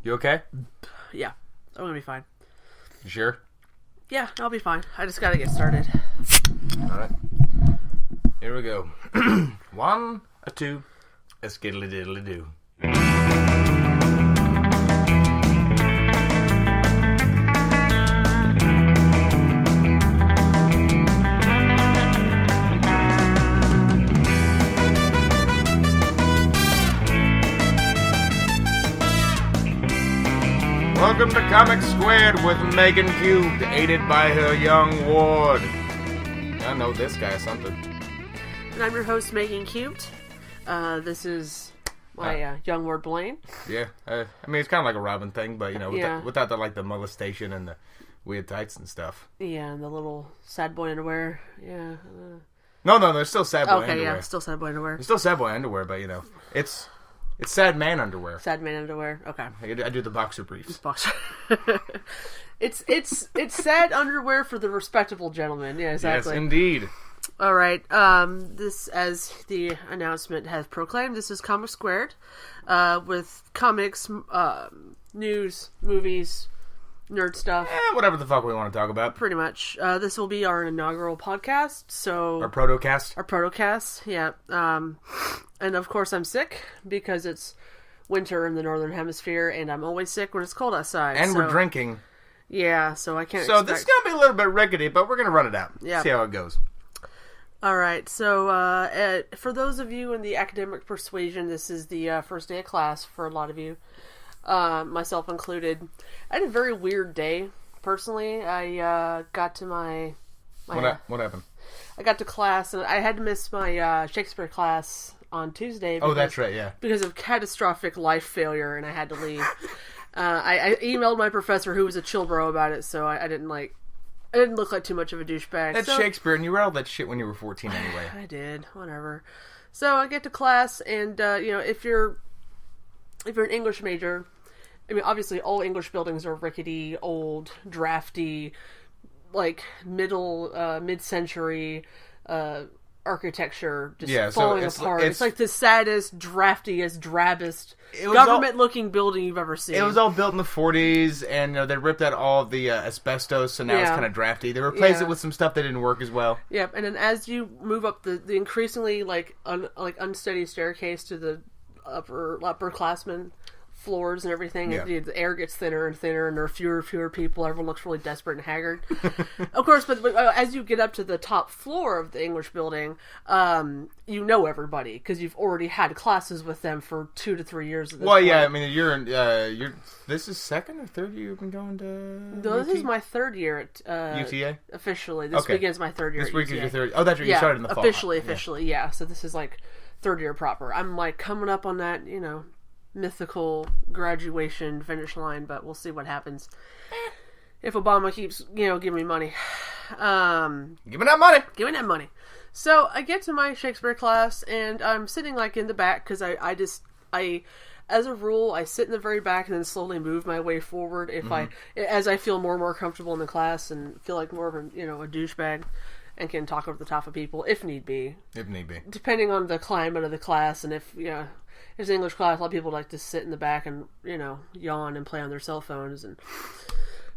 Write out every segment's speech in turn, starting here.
You okay? Yeah, I'm gonna be fine. You sure? Yeah, I'll be fine. I just gotta get started. Alright. Here we go. 1, a 2, a skiddly diddly do. Welcome to Comic Squared with Magen Cubed, aided by her young ward. I know this guy or something. And I'm your host, Magen Cubed. This is my young ward, Blaine. Yeah, I mean, it's kind of like a Robin thing, but, you know, without the molestation and the weird tights and stuff. Yeah, and the little sad boy underwear. Yeah. No, there's still sad boy underwear. Okay, yeah, still sad boy underwear. There's still sad boy underwear, but, you know, it's sad man underwear. Sad man underwear. Okay. I do the boxer briefs. Boxer. It's sad underwear for the respectable gentleman. Yeah, exactly. Yes, indeed. All right. This, as the announcement has proclaimed, this is Comic Squared, with comics, news, movies, nerd stuff. Whatever the fuck we want to talk about. Pretty much. This will be our inaugural podcast. So our Protocast. Our Protocast. Yeah. And of course I'm sick because it's winter in the northern hemisphere, and I'm always sick when it's cold outside. And we're drinking. Yeah, so I can't. So this is gonna be a little bit rickety, but we're gonna run it out. Yeah. See how it goes. All right, so for those of you in the academic persuasion, this is the first day of class for a lot of you, myself included. I had a very weird day, personally. I got to my what happened? I got to class, and I had to miss my Shakespeare class on Tuesday. Oh, that's right, yeah. Because of catastrophic life failure, and I had to leave. I emailed my professor, who was a chill bro, about it, so I didn't look like too much of a douchebag. That's Shakespeare, and you read all that shit when you were 14 anyway. I did, whatever. So I get to class, and if you're an English major, I mean, obviously all English buildings are rickety, old, drafty, like mid-century architecture, just falling apart. It's like the saddest, draftiest, drabbest government-looking building you've ever seen. It was all built in the 40s, and they ripped out all of the asbestos, so now it's kind of drafty. They replaced it with some stuff that didn't work as well. Yep, and then as you move up the increasingly unsteady staircase to the upperclassmen floors and everything, the air gets thinner and thinner, and there are fewer and fewer people. Everyone looks really desperate and haggard. Of course, but as you get up to the top floor of the English building, you know everybody because you've already had classes with them for 2 to 3 years. At this point. Yeah, I mean, you're this is second or third year you've been going to. No, this is my third year at UTA. Officially, this begins my third year. This week is your third. Oh, that's right. You started in the fall. Officially, yeah. So this is like third year proper. I'm like coming up on that, mythical graduation finish line, but we'll see what happens if Obama keeps giving me money. Give me that money. So I get to my Shakespeare class, and I'm sitting like in the back because I as a rule I sit in the very back and then slowly move my way forward as I feel more and more comfortable in the class and feel like more of a a douchebag and can talk over the top of people if need be, depending on the climate of the class. And if there's an English class, a lot of people like to sit in the back and, yawn and play on their cell phones. And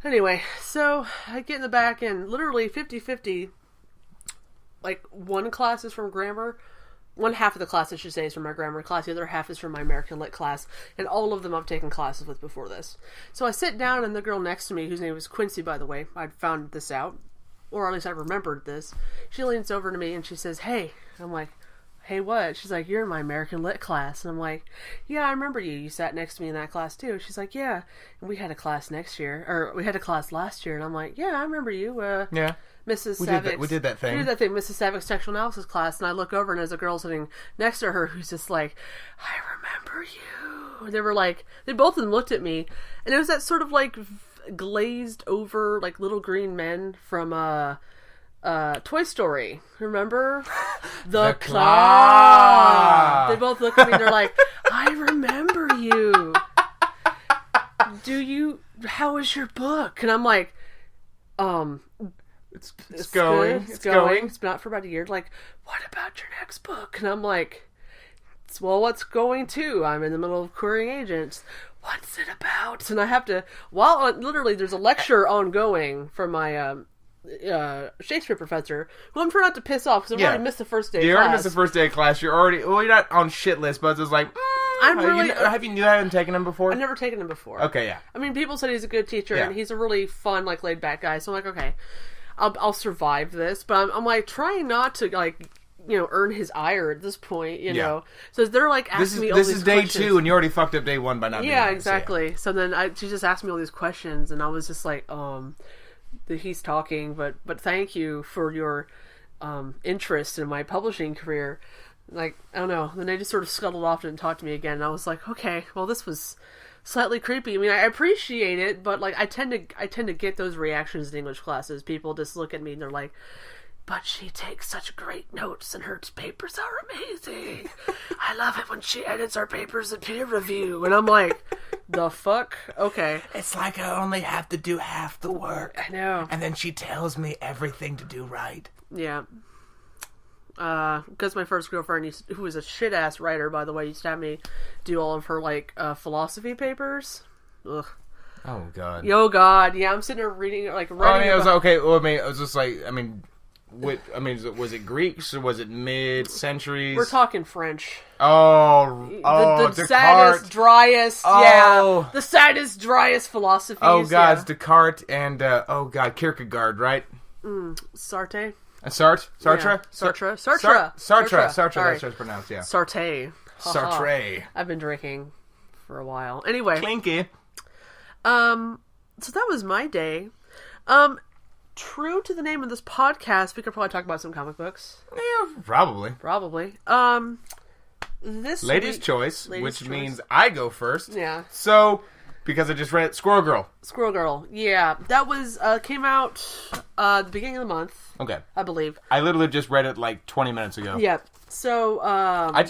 anyway, so I get in the back, and literally 50-50, like one class is from grammar, one half of the class, I should say, is from my grammar class, the other half is from my American Lit class, and all of them I've taken classes with before this. So I sit down, and the girl next to me, whose name was Quincy, by the way, I'd found this out, or at least I remembered this, she leans over to me and she says, "Hey." I'm like, "Hey, what?" She's like, "You're in my American Lit class." And I'm like, "Yeah, I remember you. You sat next to me in that class too." She's like, "Yeah, and we had a class last year." And I'm like, "Yeah, I remember you. Mrs. Savik's. We did that thing, Mrs. Savik's textual analysis class." And I look over, and there's a girl sitting next to her who's just like, "I remember you." And they were like, both of them looked at me, and it was that sort of like glazed over, like little green men from Toy Story. Remember? The Claw. They both look at me and they're like, "I remember you. How was your book?" And I'm like, It's going. It's going. It's been out for about a year. Like, "What about your next book?" And I'm like, what's going to? I'm in the middle of querying agents. What's it about? And I have to, literally there's a lecture ongoing from my Shakespeare professor, who I'm trying not to piss off because I've already missed the first day of class. You already missed the first day of class. You're not on shit list, but it's like, you haven't taken him before? I've never taken him before. Okay, yeah. I mean, people said he's a good teacher, and he's a really fun, like, laid-back guy, so I'm like, okay, I'll survive this, but I'm like, trying not to, like, earn his ire at this point, you know. So they're like asking me all these questions. This is day 2, and you already fucked up day 1 by not being nice. Exactly. So then she just asked me all these questions, and I was just like, he's talking, but thank you for your interest in my publishing career. Like, I don't know. Then they just sort of scuttled off and talked to me again, and I was like, okay, well, this was slightly creepy. I mean, I appreciate it, but like, I tend to get those reactions in English classes. People just look at me and they're like, but she takes such great notes and her papers are amazing. I love it when she edits our papers at peer review. And I'm like, the fuck? Okay. It's like I only have to do half the work. I know. And then she tells me everything to do right. Yeah. Because my first girlfriend, who was a shit-ass writer, by the way, used to have me do all of her, like, philosophy papers. Ugh. Oh, God. Yo, God. Yeah, I'm sitting there reading, like, writing it was okay. Well, I was just like, was it Greeks or was it mid-centuries? We're talking French. The saddest, driest, the saddest, driest philosophies. Oh, God, it's Descartes and, Kierkegaard, right? Sartre? Sartre? Sartre. That's how it's pronounced, yeah. Sartre. Sartre. I've been drinking for a while. Anyway. Clinky. So that was my day. True to the name of this podcast, we could probably talk about some comic books. Yeah, probably. This Ladies' week, choice, which means I go first. Yeah. So, because I just read it, Squirrel Girl. Yeah. That was, came out, the beginning of the month. Okay. I believe. I literally just read it like 20 minutes ago. Yep. So, I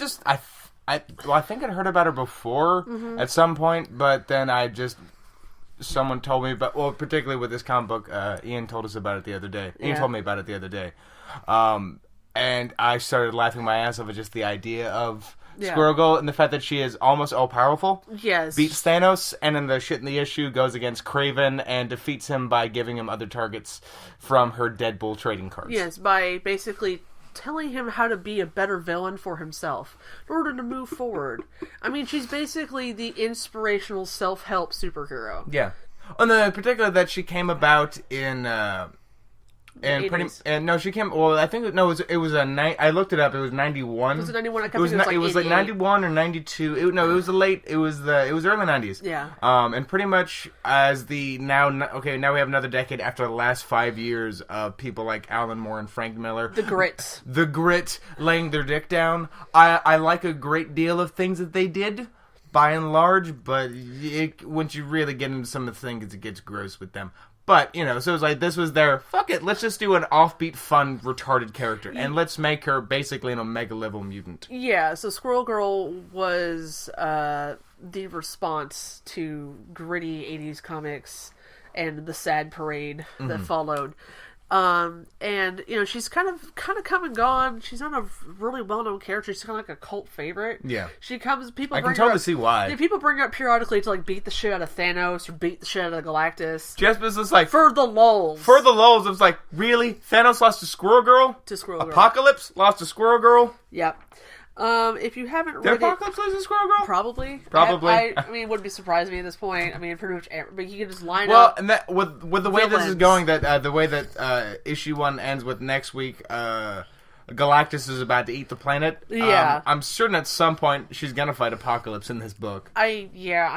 think I'd heard about her before at some point, but then someone told me about, well, particularly with this comic book, Ian told us about it the other day. Ian told me about it the other day. And I started laughing my ass off at just the idea of Squirrel Girl and the fact that she is almost all-powerful. Yes. Beats Thanos, and in the shit in the issue goes against Kraven and defeats him by giving him other targets from her Deadpool trading cards. Yes, by basically telling him how to be a better villain for himself in order to move forward. I mean, she's basically the inspirational self-help superhero. Yeah. And the particular that she came about in she came. Well, I think it was I looked it up. It was 91. Was it 91? It was like 91 or 92. It was the early 90s. Yeah. And pretty much as now we have another decade after the last 5 years of people like Alan Moore and Frank Miller. The grit laying their dick down. I like a great deal of things that they did, by and large, but once you really get into some of the things, it gets gross with them. But, so it was like, this was their, fuck it, let's just do an offbeat, fun, retarded character. And let's make her basically an Omega-level mutant. Yeah, so Squirrel Girl was the response to gritty 80s comics and the sad parade that followed. And, she's kind of come and gone. She's not a really well-known character. She's kind of like a cult favorite. Yeah. She comes, people I bring can totally see why. Yeah, people bring her up periodically to, like, beat the shit out of Thanos or beat the shit out of Galactus. Just because it's like... For the lulz. It was like, really? Thanos lost to Squirrel Girl? Apocalypse lost to Squirrel Girl? Yep. If you haven't read Apocalypse lose to Squirrel Girl? Probably. I mean, it wouldn't be surprising me at this point. I mean, pretty much, but you could just line up. Well, and that with the way this is going, that the way that issue 1 ends with next week, Galactus is about to eat the planet. Yeah. I'm certain at some point she's gonna fight Apocalypse in this book. I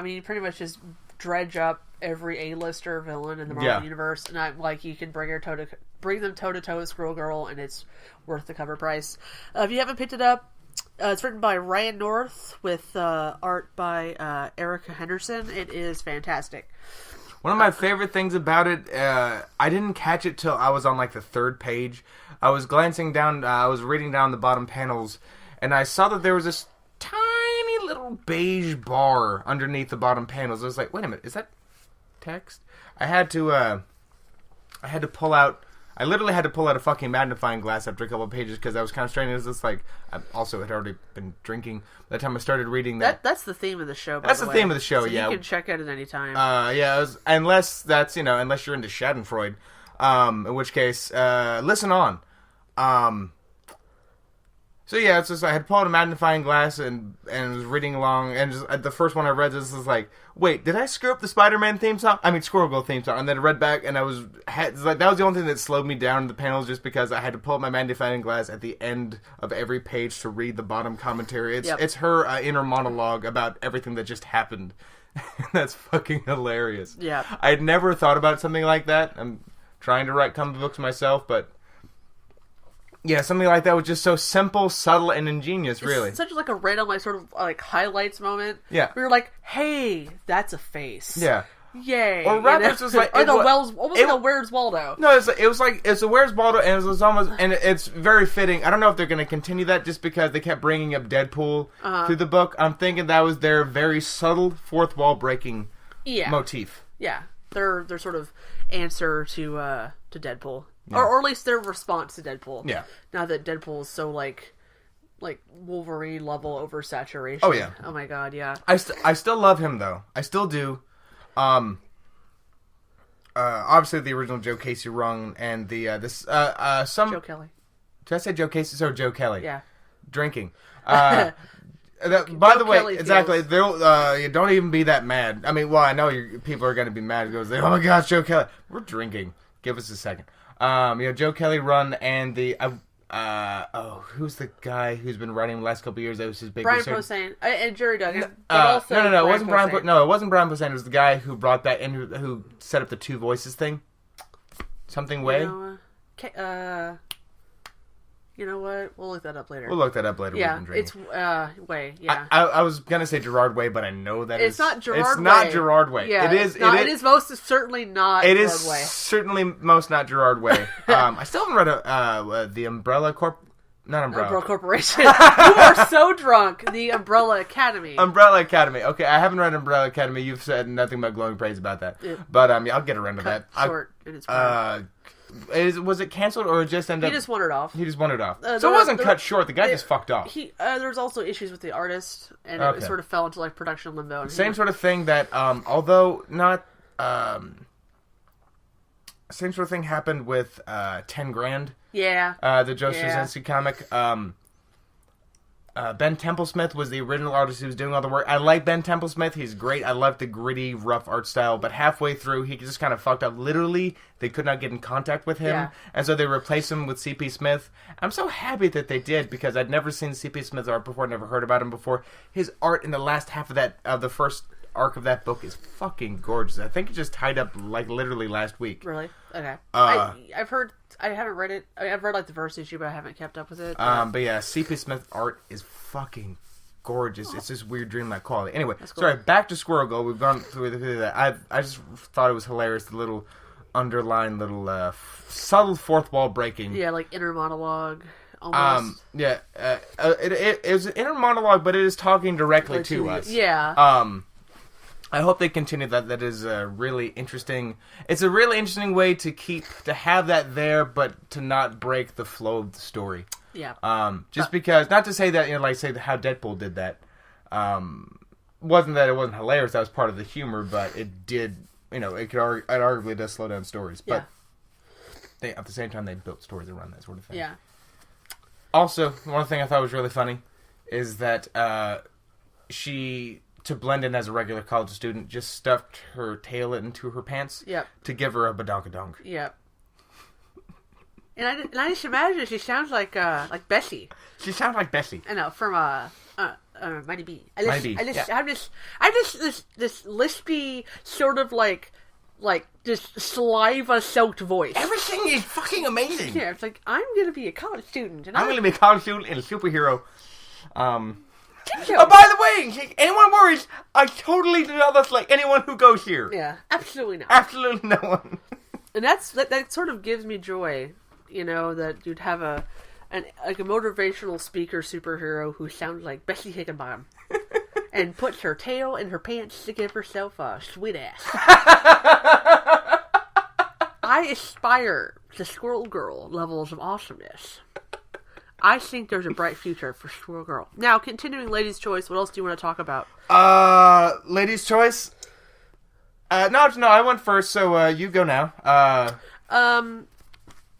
mean, pretty much just dredge up every A-lister villain in the Marvel universe, and you can bring them toe to toe with Squirrel Girl, and it's worth the cover price. If you haven't picked it up. It's written by Ryan North with art by Erica Henderson. It is fantastic. One of my favorite things about it, I didn't catch it till I was on like the 3rd page. I was glancing down, I was reading down the bottom panels, and I saw that there was this tiny little beige bar underneath the bottom panels. I was like, wait a minute, is that text? I had to pull out I literally had to pull out a fucking magnifying glass after a couple of pages because I was kind of straining. It was just like, I also had already been drinking by the time I started reading that. That's the theme of the show, by That's the the way. theme of the show, so yeah. You can check it at any time. Unless you're into Schadenfreude, in which case, listen on. So yeah, it's just I had pulled out a magnifying glass and was reading along, and just the first one I read was like, wait, did I screw up the Spider-Man theme song? I mean, Squirrel Girl theme song, and then I read back, and that was the only thing that slowed me down in the panels, just because I had to pull up my magnifying glass at the end of every page to read the bottom commentary. It's her inner monologue about everything that just happened. That's fucking hilarious. Yeah, I'd never thought about something like that. I'm trying to write comic books myself, but. Yeah, something like that was just so simple, subtle, and ingenious, really. It's such like a random, like, sort of, like, highlights moment. Yeah. We were like, hey, that's a face. Yeah. Yay. Or Rappers was like... Or almost like a Where's Waldo. No, it's a Where's Waldo, and it was almost... And it's very fitting. I don't know if they're going to continue that just because they kept bringing up Deadpool through the book. I'm thinking that was their very subtle fourth wall breaking motif. Yeah. Their sort of answer to Deadpool. Yeah. Or at least their response to Deadpool. Yeah. Now that Deadpool is so like Wolverine level oversaturation. Oh yeah. Oh my god, yeah. I still love him though. I still do. Obviously the original Joe Casey run and the Joe Kelly. Did I say Joe Casey? So Joe Kelly. Yeah. Drinking. By the way, Kelly exactly. You don't even be that mad. I mean, well, I know people are going to be mad because oh my gosh, Joe Kelly. We're drinking. Give us a second. Joe Kelly run and the who's the guy who's been writing the last couple of years? That was his big. Brian Posehn and Jerry Duggan. No, it wasn't Brian. It wasn't Brian Posehn. It was the guy who brought that in, who set up the two voices thing. Something way. You know what? We'll look that up later. Yeah, it's Way. Yeah, I was gonna say Gerard Way, but I know that it's not Gerard. It's not Gerard Way. Yeah, it is most certainly not. It Gerard is Way. certainly most not Gerard Way. I still haven't read the Umbrella Umbrella Corporation. You are so drunk. The Umbrella Academy. Umbrella Academy. Okay, I haven't read Umbrella Academy. You've said nothing but glowing praise about that. But I'll get around to that. Short in its prime. Was it canceled or just ended up... He just wandered off. So it wasn't cut short. The guy just fucked off. There was also issues with the artist, and it sort of fell into like production limbo. Same sort of thing that, although not... same sort of thing happened with 10 Grand. Yeah. The Joe Straczynski comic. Ben Templesmith was the original artist who was doing all the work. I like Ben Templesmith. He's great. I love the gritty, rough art style. But halfway through, he just kind of fucked up. Literally, they could not get in contact with him. Yeah. And so they replaced him with C.P. Smith. I'm so happy that they did because I'd never seen C.P. Smith's art before. Never heard about him before. His art in the last half of the first arc of that book is fucking gorgeous. I think it just tied up like literally last week. Really? Okay. I've heard... I haven't read it. I've read like the first issue, but I haven't kept up with it. But yeah, C.P. Smith art is fucking gorgeous. It's this weird dreamlike quality. Anyway, cool. Sorry, back to Squirrel Girl. We've gone through that. I just thought it was hilarious. The little underlined, subtle fourth wall breaking. Yeah, like inner monologue. Almost. It was an inner monologue, but it is talking directly to us. Yeah. I hope they continue that. That is really interesting. It's a really interesting way to have that there, but to not break the flow of the story. Yeah. Just because, not to say that, like say how Deadpool did that. Wasn't that it wasn't hilarious. That was part of the humor, but it did. It arguably does slow down stories. But at the same time, they built stories around that sort of thing. Yeah. Also, one thing I thought was really funny is that she, to blend in as a regular college student, just stuffed her tail into her pants to give her a badonkadonk. Yep. And I just imagine she sounds like Bessie. She sounds like Bessie. I know, from Mighty B. Mighty B. I'm just this lispy sort of like just saliva soaked voice. Everything is fucking amazing. Yeah, it's like I'm gonna be a college student, and I'm gonna be a college student and a superhero. Oh, by the way, anyone worries, I totally do not look like anyone who goes here. Yeah, absolutely not. Absolutely no one. And that sort of gives me joy, that you'd have a motivational speaker superhero who sounds like Bessie Higginbottom and puts her tail in her pants to give herself a sweet ass. aspire to Squirrel Girl levels of awesomeness, I think there's a bright future for Squirrel Girl. Now, continuing Lady's Choice, what else do you want to talk about? Lady's Choice? No, I went first, so you go now.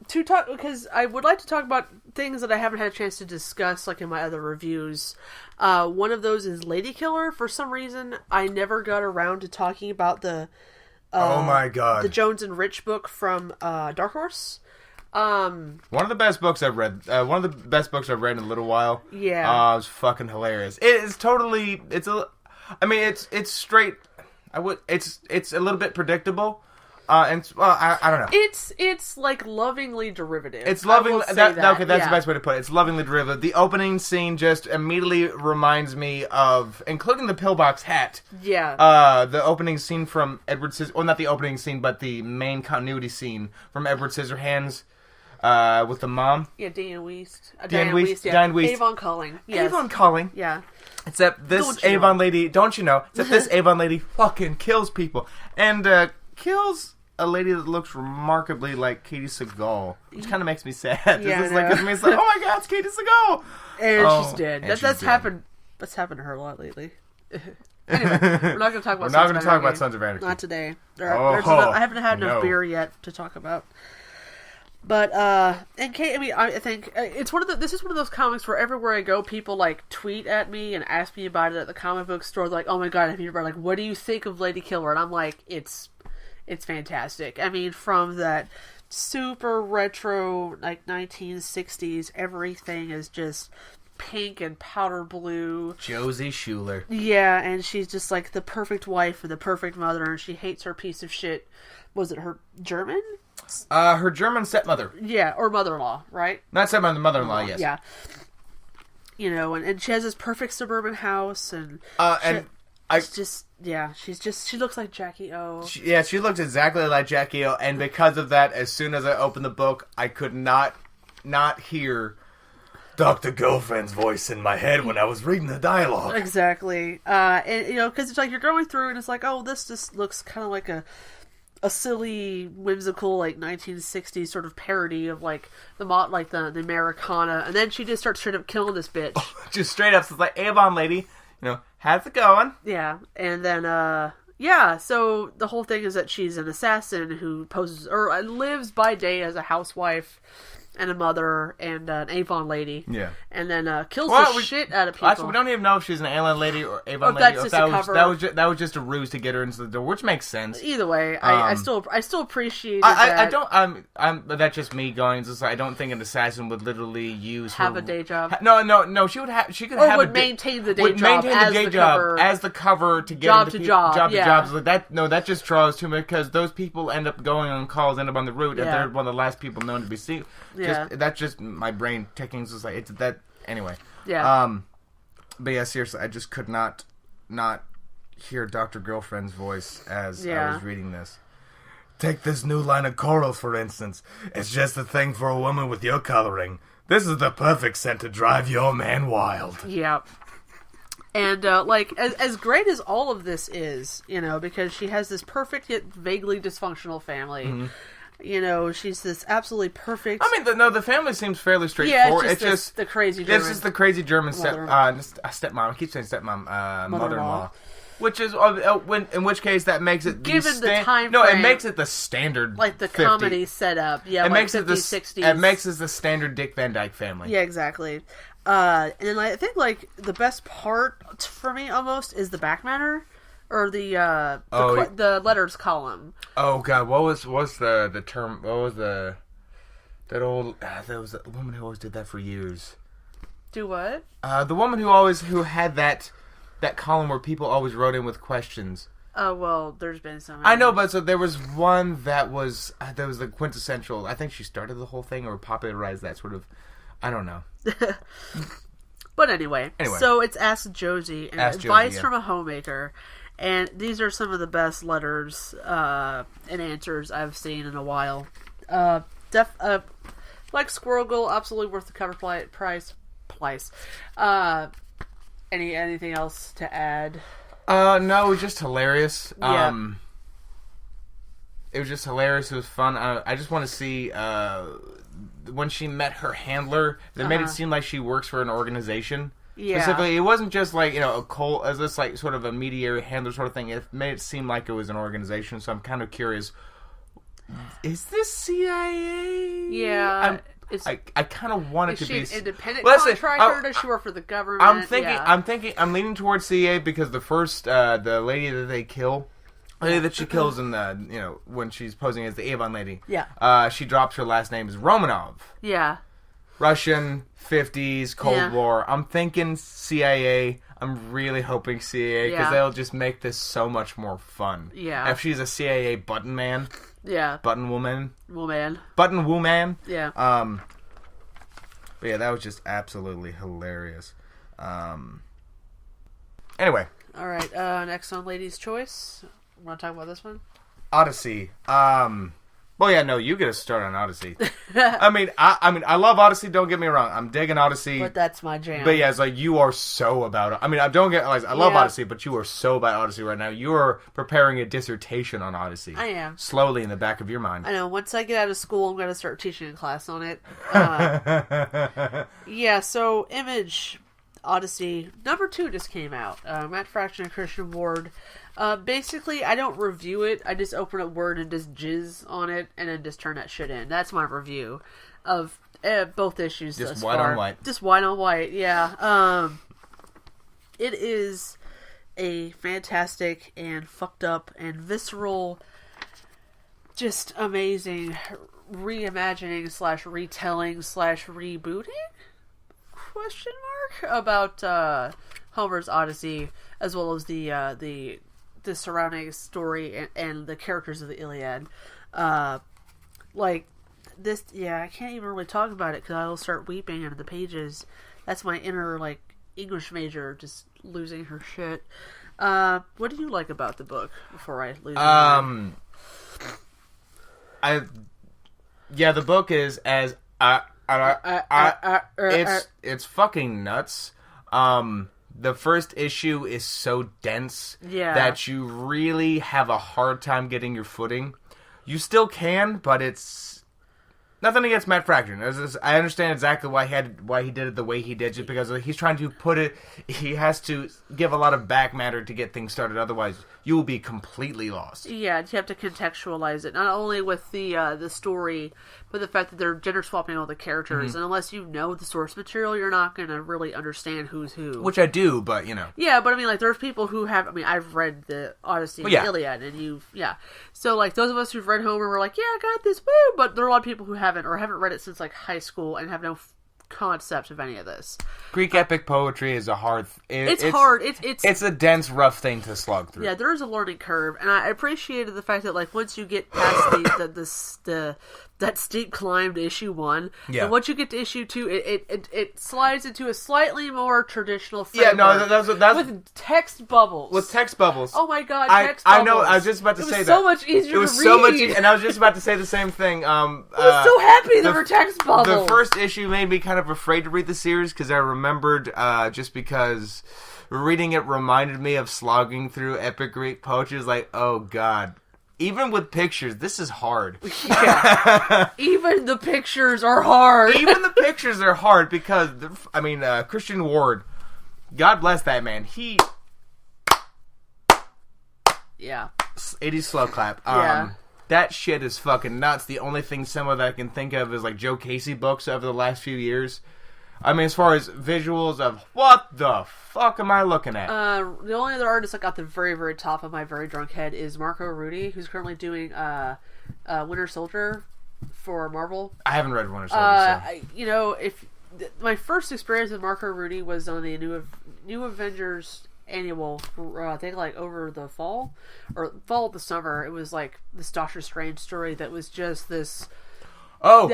To talk, because I would like to talk about things that I haven't had a chance to discuss, like in my other reviews. One of those is Lady Killer. For some reason, I never got around to talking about the oh my god, the Jones and Rich book from Dark Horse. One of the best books I've read. One of the best books I've read in a little while. Yeah, it was fucking hilarious. It's totally. It's straight. It's a little bit predictable. I don't know. It's like lovingly derivative. It's lovingly okay, that's the best way to put it. It's lovingly derivative. The opening scene just immediately reminds me of, including the pillbox hat. Yeah. The opening scene from Edward Scissorhands. Well, not the opening scene, but the main continuity scene from Edward Scissorhands. With the mom. Yeah, Diane Wiest. Diane Wiest. Avon Calling. Yes. Avon Calling. Yeah. Except this Avon lady, don't you know? Except this Avon lady fucking kills people. And, kills a lady that looks remarkably like Katie Sagal, which kind of makes me sad. Yeah, it's like oh my god, it's Katie Sagal, and she's dead. That's happened. That's happened to her a lot lately. Anyway, we're not going to talk about. Sons of Anarchy. Not today. I haven't had enough beer yet to talk about. But and Kate, I mean, I think it's this is one of those comics where everywhere I go, people like tweet at me and ask me about it at the comic book store. Like, oh my god, have you ever what do you think of Lady Killer? And I'm like, it's fantastic. I mean, from that super retro, like 1960s, everything is just pink and powder blue. Josie Schuler. Yeah, and she's just like the perfect wife and the perfect mother, and she hates her piece of shit. Was it her German? Her German stepmother. Yeah, or mother-in-law, right? Not stepmother, mother-in-law, yes. Yeah. You know, and she has this perfect suburban house, and she looks like Jackie O. She looks exactly like Jackie O, and because of that, as soon as I opened the book, I could not hear Dr. Girlfriend's voice in my head when I was reading the dialogue. Exactly. And, you know, because it's like you're going through and it's like, oh, this just looks kind of like a silly, whimsical, like 1960s sort of parody of like the Americana, and then she just starts straight up killing this bitch. Just straight up, so it's like, Avon lady, you know, how's it going? Yeah, and then so the whole thing is that she's an assassin who poses or lives by day as a housewife and a mother and an Avon lady. Yeah. And then kills the shit out of people. Actually, we don't even know if she's an Alien lady or Avon lady. That's just a cover. That was just a ruse to get her into the door, which makes sense. Either way, I still appreciate that. That's just me going. Just, I don't think an assassin would literally have a day job. No. She could maintain the day job as the cover to get job to job. Like that. No, that just draws too much because those people end up going on calls, end up on the route, and they're one of the last people known to be seen. Yeah. That's just my brain ticking. Just like it's that anyway. Yeah. But yeah, seriously, I just could not hear Dr. Girlfriend's voice as I was reading this. Take this new line of coral, for instance. It's just the thing for a woman with your coloring. This is the perfect scent to drive your man wild. Yeah. And, as great as all of this is, you know, because she has this perfect yet vaguely dysfunctional family. Mm-hmm. You know, she's this absolutely perfect. I mean, the family seems fairly straightforward. Yeah, it's just the crazy German. It's just the crazy German stepmom. I keep saying stepmom, mother-in-law. Which is in which case that makes it given the time frame, it makes it the standard, like the 50. Comedy setup. Yeah, it makes 50s, it the 60s. It makes it the standard Dick Van Dyke family. Yeah, exactly. And then I think like the best part for me almost is the back matter. Or the letters column. Oh god, what was the term? What was that old? There was a woman who always did that for years. Do what? The woman who had that column where people always wrote in with questions. Oh well, there's been some. I know, but so there was one that was the quintessential. I think she started the whole thing or popularized that sort of. I don't know. But anyway, so it's Ask Josie and advice from a homemaker. And these are some of the best letters and answers I've seen in a while. Like Squirrel Girl, absolutely worth the cover price. Anything else to add? No, just hilarious. Yeah. just hilarious. It was fun. I just want to see when she met her handler. They made it seem like she works for an organization. Yeah. Specifically, it wasn't just like, a cult, as this like sort of a mediator handler sort of thing. It made it seem like it was an organization. So I'm kind of curious. Is this CIA? Yeah. I kind of want it to be. Is she an independent contractor? Does she work for the government? I'm leaning towards CIA because the first, the lady that they kill, the lady that she kills in the, when she's posing as the Avon lady. Yeah. She drops her last name is Romanov. Yeah. Russian, 50s, Cold War. I'm thinking CIA. I'm really hoping CIA because they'll just make this so much more fun. Yeah. If she's a CIA button man. Yeah. Button woman. Woman. Button woman. Yeah. But yeah, that was just absolutely hilarious. Anyway. All right. Next on Lady's Choice. Want to talk about this one? Odyssey. Well, yeah, no, you get a start on Odyssey. I love Odyssey. Don't get me wrong. I'm digging Odyssey. But that's my jam. But yeah, it's like you are so about it. I love Odyssey, but you are so about Odyssey right now. You are preparing a dissertation on Odyssey. I am. Slowly in the back of your mind. I know. Once I get out of school, I'm going to start teaching a class on it. Yeah, so Image Odyssey number 2 just came out. Matt Fraction and Christian Ward. Basically, I don't review it. I just open up Word and just jizz on it, and then just turn that shit in. That's my review of both issues. Just white on white. Just white on white. Yeah. It is a fantastic and fucked up and visceral, just amazing reimagining / retelling / rebooting ? Question mark about Homer's Odyssey, as well as the surrounding story and the characters of the Iliad. Like this, I can't even really talk about it because I'll start weeping into the pages. That's my inner English major just losing her shit. What do you like about the book before I lose? The book is as it's fucking nuts. The first issue is so dense that you really have a hard time getting your footing. You still can, but it's nothing against Matt Fraction. I understand exactly why he did it the way he did, just because he's trying to put it. He has to give a lot of back matter to get things started. Otherwise, you will be completely lost. Yeah, you have to contextualize it, not only with the story, but the fact that they're gender swapping all the characters. Mm-hmm. And unless you know the source material, you're not going to really understand who's who. Which I do, but Yeah, but there's people who have. I've read the Odyssey and Iliad, and So those of us who've read Homer, we're like, yeah, I got this, woo! But there are a lot of people who haven't read it since high school and have no concept of any of this. Greek epic poetry is a hard. It's hard. It's a dense, rough thing to slog through. Yeah, there is a learning curve, and I appreciated the fact that once you get past that steep climb to issue 1, and once you get to issue 2, it slides into a slightly more traditional framework. Yeah, no, that's with text bubbles. With text bubbles. Oh my god, text bubbles! I know. I was just about to say that. It was so much easier to read. It was so much easier, and I was just about to say the same thing. I was so happy there were text bubbles. The first issue made me kind of afraid to read the series because I remembered just because reading it reminded me of slogging through epic Greek poetry. It's like, oh god. Even with pictures, this is hard. Yeah. Even the pictures are hard. Even the pictures are hard because, Christian Ward, God bless that man. He... Yeah. 80s slow clap. Yeah. That shit is fucking nuts. The only thing similar that I can think of is Joe Casey books over the last few years. As far as visuals of what the fuck am I looking at? The only other artist I got the very, very top of my very drunk head is Marco Rudy, who's currently doing Winter Soldier for Marvel. I haven't read Winter Soldier. My first experience with Marco Rudy was on the New Avengers annual, I think over the fall of the summer. It was this Doctor Strange story that was just this. Oh,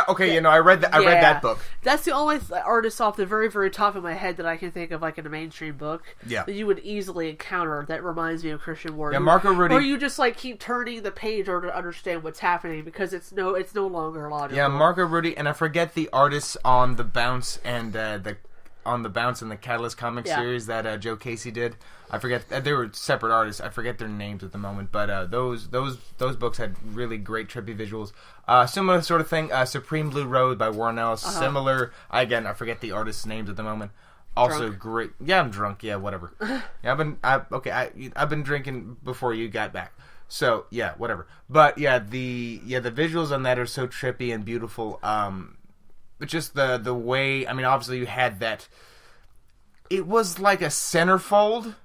okay, I read that. I read that book. That's the only artist off the very, very top of my head that I can think of, in a mainstream book that you would easily encounter that reminds me of Christian Ward. Yeah, Marco Rudy. Or you just keep turning the page or to understand what's happening because it's no longer logical. Yeah, Marco Rudy, and I forget the artists on the Bounce and the on the Bounce and the Catalyst comic series that Joe Casey did. I forget they were separate artists. I forget their names at the moment, but those books had really great trippy visuals. Similar sort of thing. Supreme Blue Road by Warren Ellis. Similar. Again, I forget the artists' names at the moment. Also drunk. Great. Yeah, I'm drunk. Yeah, whatever. Yeah, I've been drinking before you got back. So yeah, whatever. But yeah, the visuals on that are so trippy and beautiful. But just the way. I mean, obviously you had that. It was like a centerfold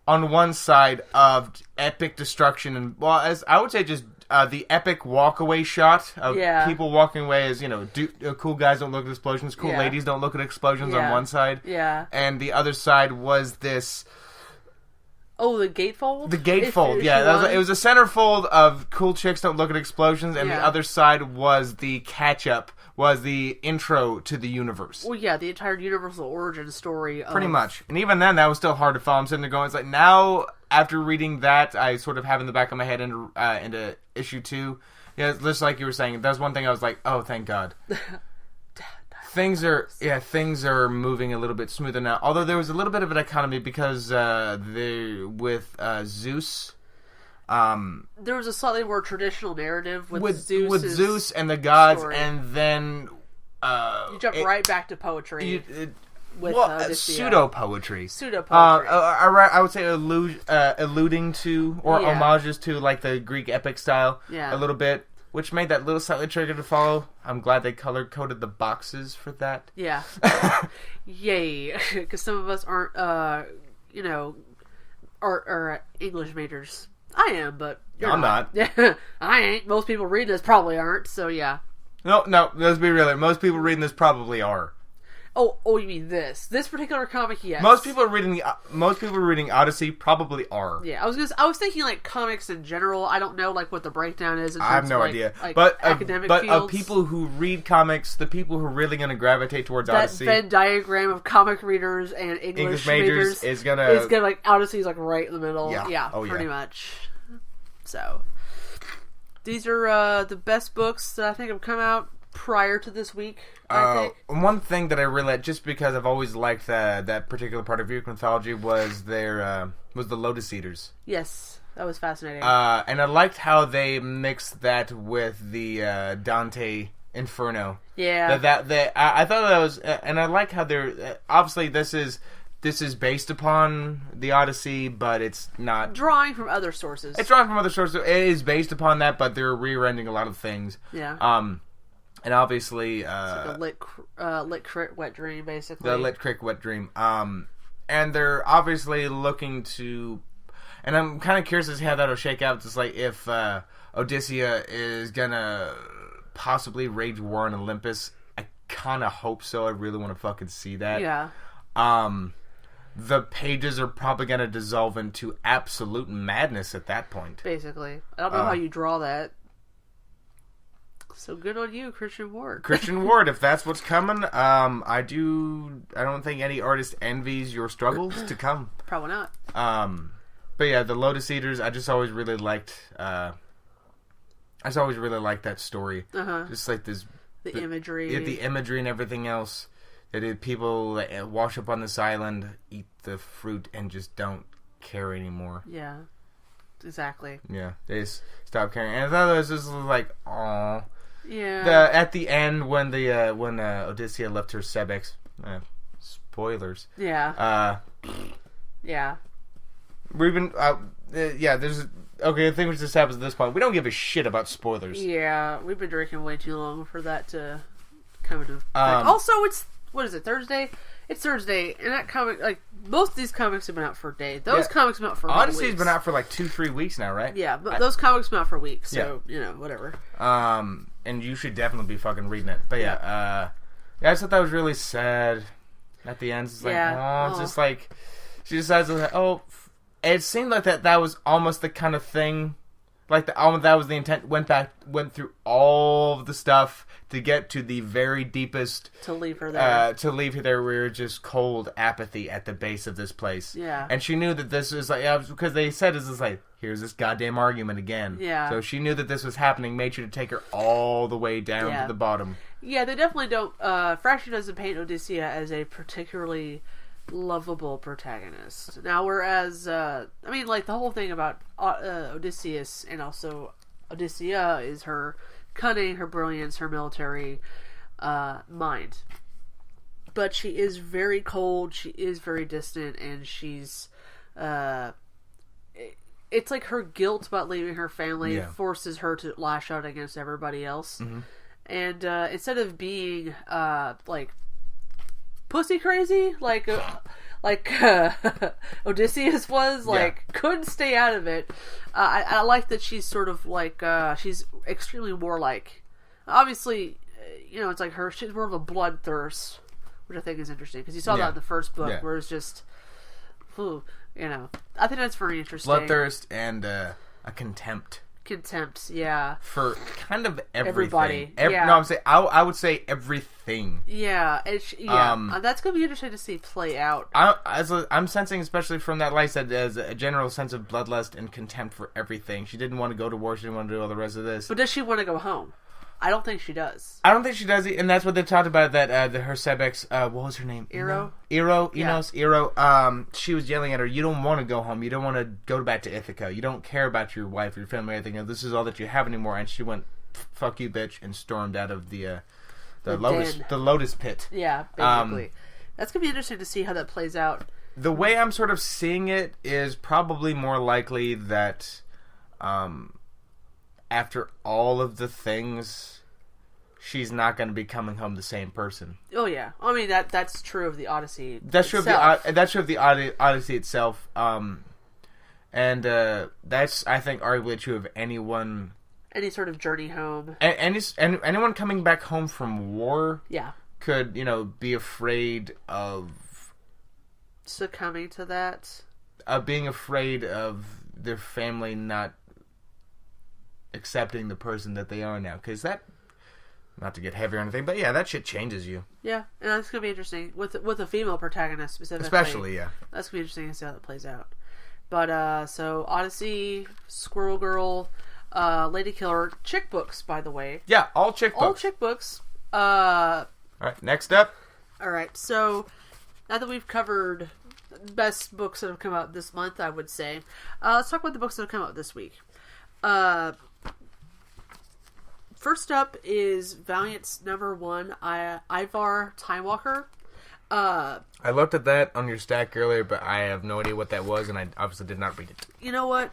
on one side of epic destruction, and well, as I would say, just the epic walkaway shot of people walking away as, cool guys don't look at explosions, cool ladies don't look at explosions on one side. Yeah. And the other side was this... Oh, the gatefold? The gatefold, yeah. It was a centerfold of cool chicks don't look at explosions, and the other side was the catch-up, was the intro to the universe. Well, yeah, the entire universal origin story. Pretty much. And even then, that was still hard to follow. I'm sitting there going, it's like, now, after reading that, I sort of have in the back of my head into issue 2. Yeah, just like you were saying, that was one thing I was like, oh, thank God. Things are moving a little bit smoother now. Although there was a little bit of an economy because with Zeus... there was a slightly more traditional narrative with Zeus and the gods, story. And then you jump right back to poetry. Pseudo poetry. I would say alluding to or homages to like the Greek epic style a little bit, which made that little slightly trickier to follow. I'm glad they color coded the boxes for that. Yeah, yay! Because some of us aren't, are English majors. I am, but I'm not. I ain't. Most people reading this probably aren't. So yeah. No. Let's be real. Most people reading this probably are. Oh, you mean this particular comic? Yes. Most people reading Odyssey probably are. Yeah, I was thinking like comics in general. I don't know like what the breakdown is. I have no idea. But academic fields. Of people who read comics, the people who are really going to gravitate towards Odyssey. That Venn diagram of comic readers and English majors is gonna like Odyssey's like right in the middle. Yeah, pretty much. So these are the best books that I think have come out prior to this week. I think. One thing that I really liked, just because I've always liked that particular part of Greek mythology, was the Lotus Eaters. Yes, that was fascinating. And I liked how they mixed that with the Dante Inferno. Yeah, I thought that was, and I like how they're obviously this is based upon the Odyssey, but it's not drawing from other sources. It's drawing from other sources. It is based upon that, but they're rearranging a lot of things. Yeah. And obviously... it's like a lit crit wet dream, basically. The lit crit wet dream. And they're obviously looking to... And I'm kind of curious to see how that'll shake out. It's like if Odysseus is going to possibly wage war on Olympus. I kind of hope so. I really want to fucking see that. Yeah. The pages are probably going to dissolve into absolute madness at that point. Basically. I don't know how you draw that. So good on you, Christian Ward. Christian Ward, if that's what's coming, I don't think any artist envies your struggles to come. Probably not. But yeah, the Lotus Eaters, I just always really liked. I just always really liked that story. Just like the imagery, the imagery and everything else. That people that wash up on this island, eat the fruit, and just don't care anymore. Yeah, exactly. Yeah, they just stop caring. And I thought it was just like, aww. Yeah. At the end when Odysseus left her Sebex, spoilers. Yeah. Yeah. We've been there's the thing which just happens at this point. We don't give a shit about spoilers. Yeah, we've been drinking way too long for that to come into. Also, it's what is it, Thursday? It's Thursday, and that comic, like most of these comics have been out for a day. Those comics have been out for Odyssey's weeks. Been out for like 2-3 weeks now, right? Yeah, but those comics have been out for weeks, so whatever. And you should definitely be fucking reading it. But I just thought that was really sad. At the end, it's like, it's just like she decides, it seemed like that was almost the kind of thing Like, that was the intent. Went through all of the stuff to get to the very deepest... To leave her there. We were just cold apathy at the base of this place. Yeah. And she knew that this was like... because they said this is like, here's this goddamn argument again. Yeah. So she knew that this was happening, made sure to take her all the way down to the bottom. Yeah, they definitely don't... Fraction doesn't paint Odysseia as a particularly... lovable protagonist. Now, whereas, the whole thing about Odysseus and also Odysseia is her cunning, her brilliance, her military mind. But she is very cold, she is very distant, and she's, it's like her guilt about leaving her family forces her to lash out against everybody else. Mm-hmm. And, instead of being, pussy crazy, like Odysseus was, couldn't stay out of it. I like that she's sort of like, she's extremely warlike. Obviously, it's like she's more of a bloodthirst, which I think is interesting, because you saw that in the first book, where it's just, I think that's very interesting. Bloodthirst and a contempt. For kind of everything. Everybody. No, I would say everything. Yeah, that's gonna be interesting to see play out. I'm sensing, especially from that, like I said, as a general sense of bloodlust and contempt for everything. She didn't want to go to war. She didn't want to do all the rest of this. But does she want to go home? I don't think she does. I don't think she does, and that's what they talked about. That her Sebex, what was her name? Eros. She was yelling at her, "You don't want to go home. You don't want to go back to Ithaca. You don't care about your wife, your family, anything. This is all that you have anymore." And she went, "Fuck you, bitch," and stormed out of the lotus pit. Yeah, basically. That's gonna be interesting to see how that plays out. The way I'm sort of seeing it is probably more likely that, after all of the things, she's not going to be coming home the same person. Oh yeah, I mean that's true of the Odyssey. That's true of the Odyssey itself. And that's, I think, arguably true of anyone. Any sort of journey home. Anyone coming back home from war. Yeah. Could be afraid of succumbing to that. Being afraid of their family not accepting the person that they are now, because that, not to get heavy or anything, but that shit changes you. Yeah, and that's gonna be interesting with a female protagonist specifically. Especially, that's gonna be interesting to see how that plays out. But so Odyssey, Squirrel Girl, Lady Killer, chick books, by the way. Yeah, all chick books. All chick books. All right, next up. All right, so now that we've covered best books that have come out this month, I would say, let's talk about the books that have come out this week. First up is Valiant's #1, Ivar Time Walker. I looked at that on your stack earlier, but I have no idea what that was, and I obviously did not read it. You know what?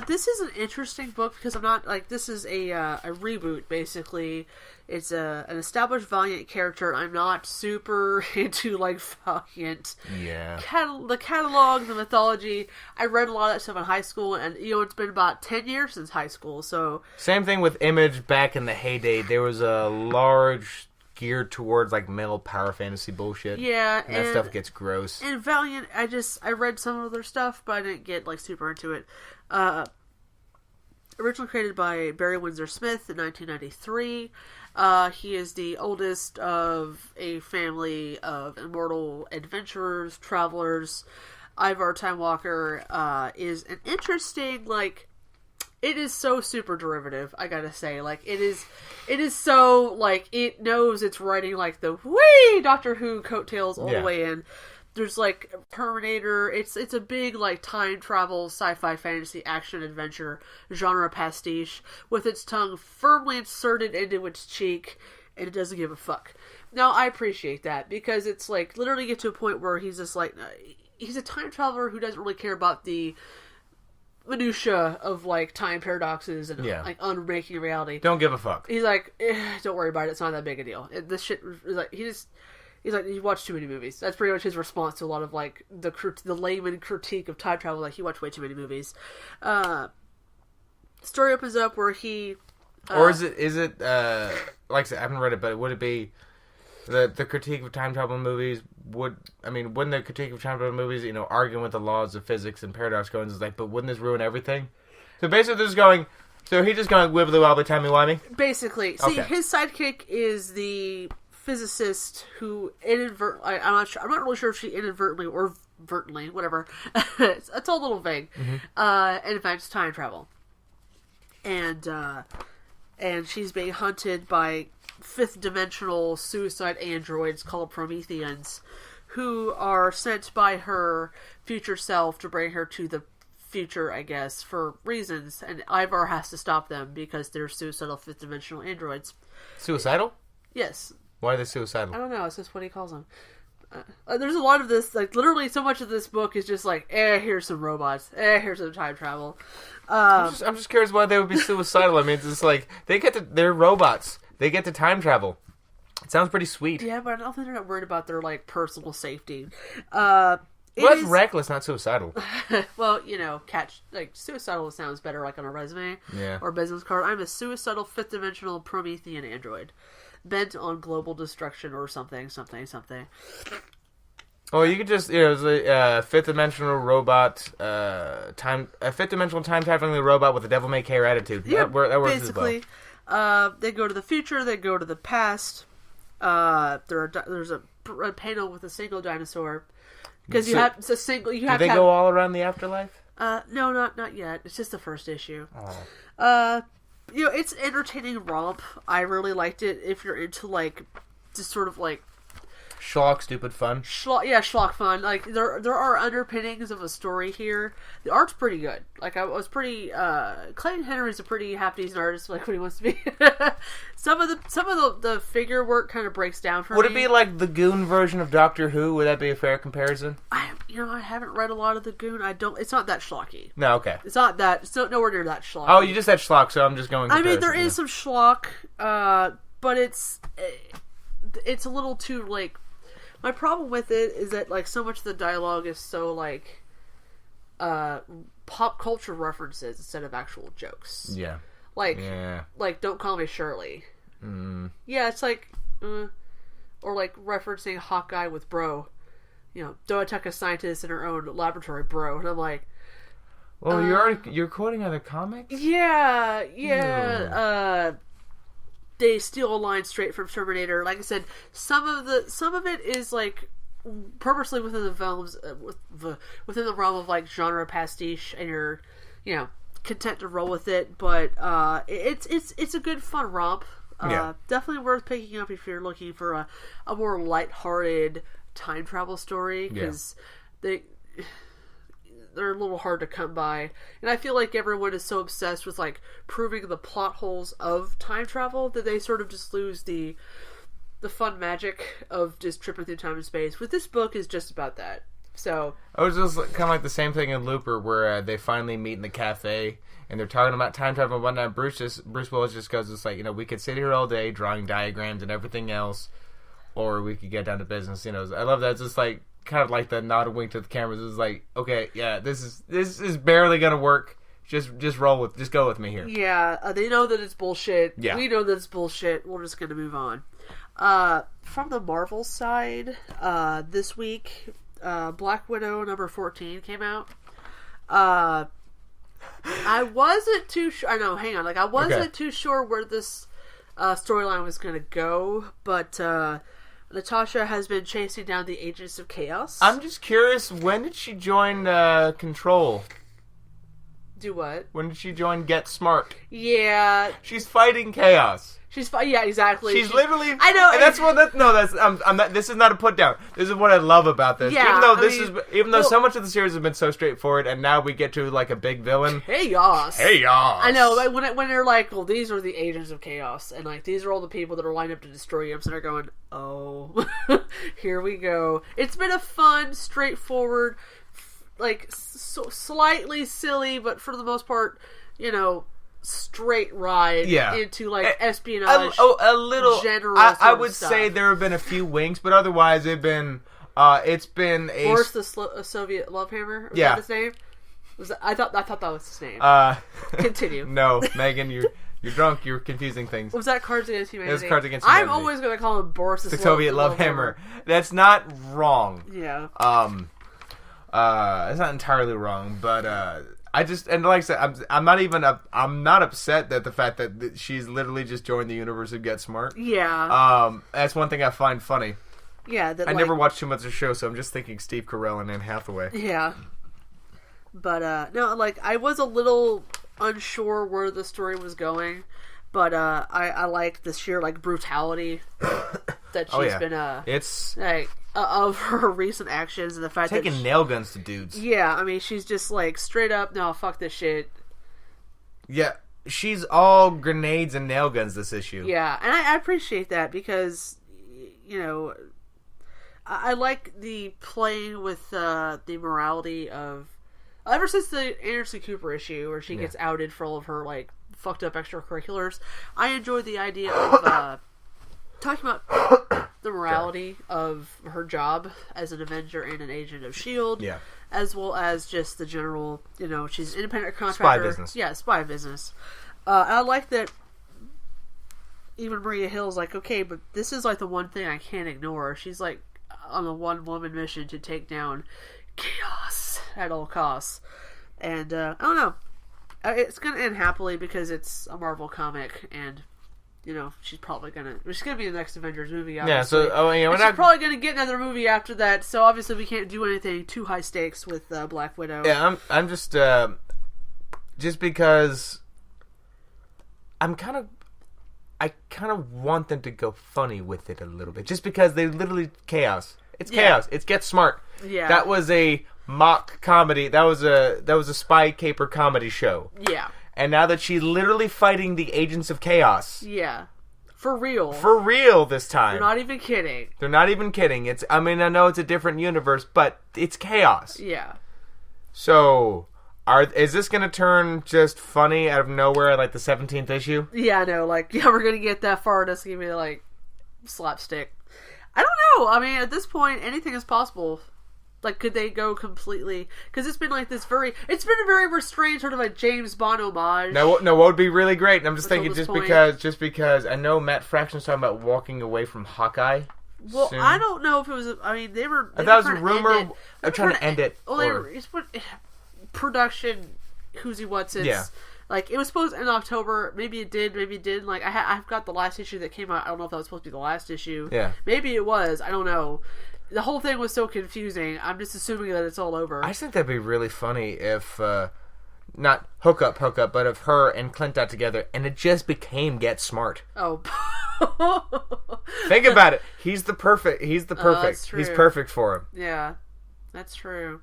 This is an interesting book because I'm not this is a reboot basically. It's an established Valiant character. I'm not super into Valiant. Yeah. The catalog, the mythology. I read a lot of that stuff in high school, and it's been about 10 years since high school. So same thing with Image back in the heyday. There was a large geared towards male power fantasy bullshit. Yeah, and that stuff gets gross. And Valiant, I read some of their stuff, but I didn't get super into it. Originally created by Barry Windsor Smith in 1993. He is the oldest of a family of immortal adventurers, travelers. Ivar Time Walker is an interesting, it is so super derivative, I gotta say. It is so, it knows it's writing, the wee Doctor Who coattails all the way in. There's, Terminator. It's a big, time travel, sci-fi, fantasy, action, adventure, genre pastiche, with its tongue firmly inserted into its cheek, and it doesn't give a fuck. Now, I appreciate that, because it's, literally get to a point where he's just, he's a time traveler who doesn't really care about the minutia of time paradoxes and unmaking reality. Don't give a fuck. He's don't worry about it. It's not that big a deal. This shit is he's you watch too many movies. That's pretty much his response to a lot of the layman critique of time travel. He watched way too many movies. Story opens up where he or is it like I said, I haven't read it, but would it be the critique of time travel movies? Wouldn't the critique of time travel movies, arguing with the laws of physics and paradox going, but wouldn't this ruin everything? So basically, they're just going. So he's just going wibbly wobbly timey wimey. Basically, see, his sidekick is the physicist who inadvertently. I'm not really sure if she inadvertently or vertently, whatever. it's all a little vague. And in fact, it's time travel. And she's being hunted by fifth-dimensional suicide androids called Prometheans, who are sent by her future self to bring her to the future, I guess, for reasons, and Ivar has to stop them because they're suicidal fifth-dimensional androids. Suicidal? Yes. Why are they suicidal? I don't know, it's just what he calls them. There's a lot of this, like, literally so much of this book is just like, here's some robots, here's some time travel. I'm just curious why they would be suicidal. I mean, it's just like, they're robots. They get to time travel. It sounds pretty sweet. Yeah, but I don't think they're not worried about their, like, personal safety. Well, that's reckless, not suicidal. Well, suicidal sounds better, like, on a resume or business card. I'm a suicidal fifth-dimensional Promethean android, bent on global destruction or something. Oh, you could just, it's a fifth-dimensional robot, fifth-dimensional time-traveling robot with a devil-may-care attitude. Yeah, that works basically. as well. They go to the future, they go to the past. There's a panel with a single dinosaur. Because Do they go all around the afterlife? No, not yet. It's just the first issue. Oh. It's entertaining romp. I really liked it. If you're into like, just sort of like schlock, stupid fun. Schlock fun. Like there are underpinnings of a story here. The art's pretty good. Like I was pretty. Clayton Henry's a pretty half decent artist. Like when he wants to be. Some of the figure work kind of breaks down for me. Would it be like the Goon version of Doctor Who? Would that be a fair comparison? I haven't read a lot of the Goon. It's not that schlocky. No, okay. It's not that. It's nowhere near that schlocky. Oh, you just said schlock, so I'm just going. I mean, there is some schlock, but it's a little too like. My problem with it is that like so much of the dialogue is so like pop culture references instead of actual jokes. Yeah. Like Don't Call Me Shirley. Yeah, it's like or like referencing Hawkeye with bro. Doateka scientist in her own laboratory, bro. And I'm like, well, you're quoting other comics? Yeah. They steal a line straight from Terminator. Like I said, some of it is like purposely within the realms within the realm of like genre pastiche, and you're content to roll with it. But it's a good fun romp. Definitely worth picking up if you're looking for a more lighthearted time travel story, because they're a little hard to come by, and I feel like everyone is so obsessed with like proving the plot holes of time travel that they sort of just lose the fun magic of just tripping through time and space. With this book is just about that. So it was just kind of like the same thing in Looper, where they finally meet in the cafe and they're talking about time travel and whatnot. Bruce Willis just goes, "It's like we could sit here all day drawing diagrams and everything else, or we could get down to business." I love that. It's just like kind of like the nod and wink to the cameras. It's like, okay, yeah, this is barely gonna work. Just go with me here. Yeah, they know that it's bullshit. Yeah. We know that it's bullshit. We're just gonna move on. From the Marvel side, this week, Black Widow number 14 came out. I wasn't too sure. I know. Hang on. I wasn't too sure where this storyline was gonna go, but Natasha has been chasing down the Agents of Chaos. I'm just curious, when did she join Control? Do what? When did she join Get Smart? Yeah. She's fighting chaos. Yeah, exactly. She's literally. I know. And that's what. I'm not. This is not a put down. This is what I love about this. Yeah. Even though so much of the series has been so straightforward, and now we get to like a big villain. Chaos. I know. Like, when they're like, well, these are the Agents of Chaos, and like these are all the people that are lined up to destroy you. So they're going, oh, here we go. It's been a fun, straightforward, like slightly silly, but for the most part, straight ride into like espionage. A little general. I would say there have been a few winks, but otherwise it's been a Boris the Soviet love hammer. Was that his name? I thought that was his name. Continue. No, Megan, you're drunk. You're confusing things. Was that Cards Against Humanity? It was Cards Against Humanity. I'm always going to call him Boris the Soviet love hammer. That's not wrong. Yeah. It's not entirely wrong, but I just, and like I said, I'm not upset that the fact that she's literally just joined the universe of Get Smart. Yeah. That's one thing I find funny. Yeah. I never watched too much of the show, so I'm just thinking Steve Carell and Anne Hathaway. Yeah. But, no, like, I was a little unsure where the story was going, but, I like the sheer, like, brutality that she's been, it's like, of her recent actions and the fact taking that nail guns to dudes. Yeah, I mean, she's just, like, straight up, no, fuck this shit. Yeah, she's all grenades and nail guns this issue. Yeah, and I appreciate that because, you know, I like the playing with the morality of... Ever since the Anderson Cooper issue where she gets outed for all of her, like, fucked up extracurriculars, I enjoyed the idea of talking about the morality of her job as an Avenger and an agent of S.H.I.E.L.D. Yeah. As well as just the general, you know, she's an independent contractor. Spy business. Yeah, spy business. I like that even Maria Hill's like, okay, but this is like the one thing I can't ignore. She's like on a one-woman mission to take down chaos at all costs. And, I don't know. It's going to end happily because it's a Marvel comic and, you know, she's probably going to be in the next Avengers movie, obviously. Yeah, so, she's probably going to get another movie after that, so obviously we can't do anything too high stakes with Black Widow. Yeah, I'm just because I kind of want them to go funny with it a little bit, just because they literally chaos. It's chaos. It's Get Smart. Yeah. That was a mock comedy. That was a spy caper comedy show. Yeah. And now that she's literally fighting the agents of chaos. Yeah. For real. For real this time. They're not even kidding. They're not even kidding. I know it's a different universe, but it's chaos. Yeah. So, is this going to turn just funny out of nowhere like the 17th issue? Yeah, I know. Like, yeah, we're going to get that far. It's going to be like slapstick. I don't know. I mean, at this point, anything is possible. Like, could they go completely... Because it's been like this it's been a very restrained sort of like James Bond homage. No, what would be really great, and I'm just thinking just because I know Matt Fraction's talking about walking away from Hawkeye. Well, soon. I don't know if it was... I mean, they were... I thought it was a rumor. They're trying to end it. Well, it's production, who's he what's it's... Yeah. Like, it was supposed to end in October. Maybe it did, maybe it didn't. Like, I've got the last issue that came out. I don't know if that was supposed to be the last issue. Yeah. Maybe it was. I don't know. The whole thing was so confusing. I'm just assuming that it's all over. I just think that'd be really funny if, not hook up, but if her and Clint got together and it just became Get Smart. Oh. Think about it. He's the perfect. That's true. He's perfect for him. Yeah. That's true.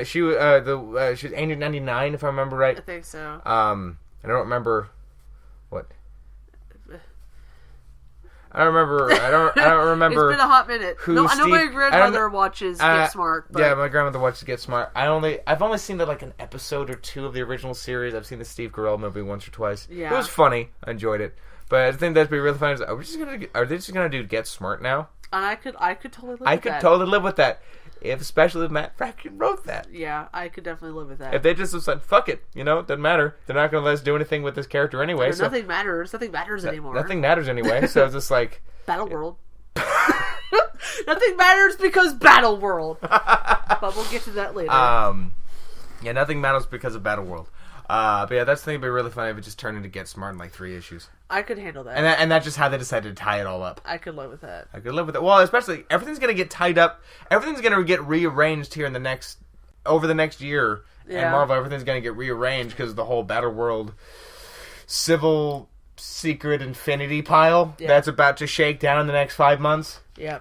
She was 899 if I remember right. I think so. I don't remember what. I don't remember. It's been a hot minute. I know my grandmother watches Get Smart. But... Yeah, my grandmother watches Get Smart. I've only seen like an episode or two of the original series. I've seen the Steve Carell movie once or twice. Yeah. It was funny. I enjoyed it. But I think that'd be really funny. Are they just gonna do Get Smart now? And I could totally live with that. I could totally live with that. Especially if Matt Fraction wrote that. Yeah, I could definitely live with that. If they just said, fuck it, it doesn't matter. They're not going to let us do anything with this character anyway. So nothing matters. Nothing matters anymore. Nothing matters anyway, so it's just like... Battle World. Nothing matters because Battle World. But we'll get to that later. Yeah, nothing matters because of Battle World. But yeah, that's the thing. It'd be really funny if it just turned into Get Smart in like 3 issues. I could handle that. And that's just how they decided to tie it all up. I could live with that. I could live with it. Well, especially everything's going to get tied up. Everything's going to get rearranged here over the next year. Yeah. And Marvel, everything's going to get rearranged because of the whole Battle World civil secret infinity pile that's about to shake down in the next 5 months. Yeah.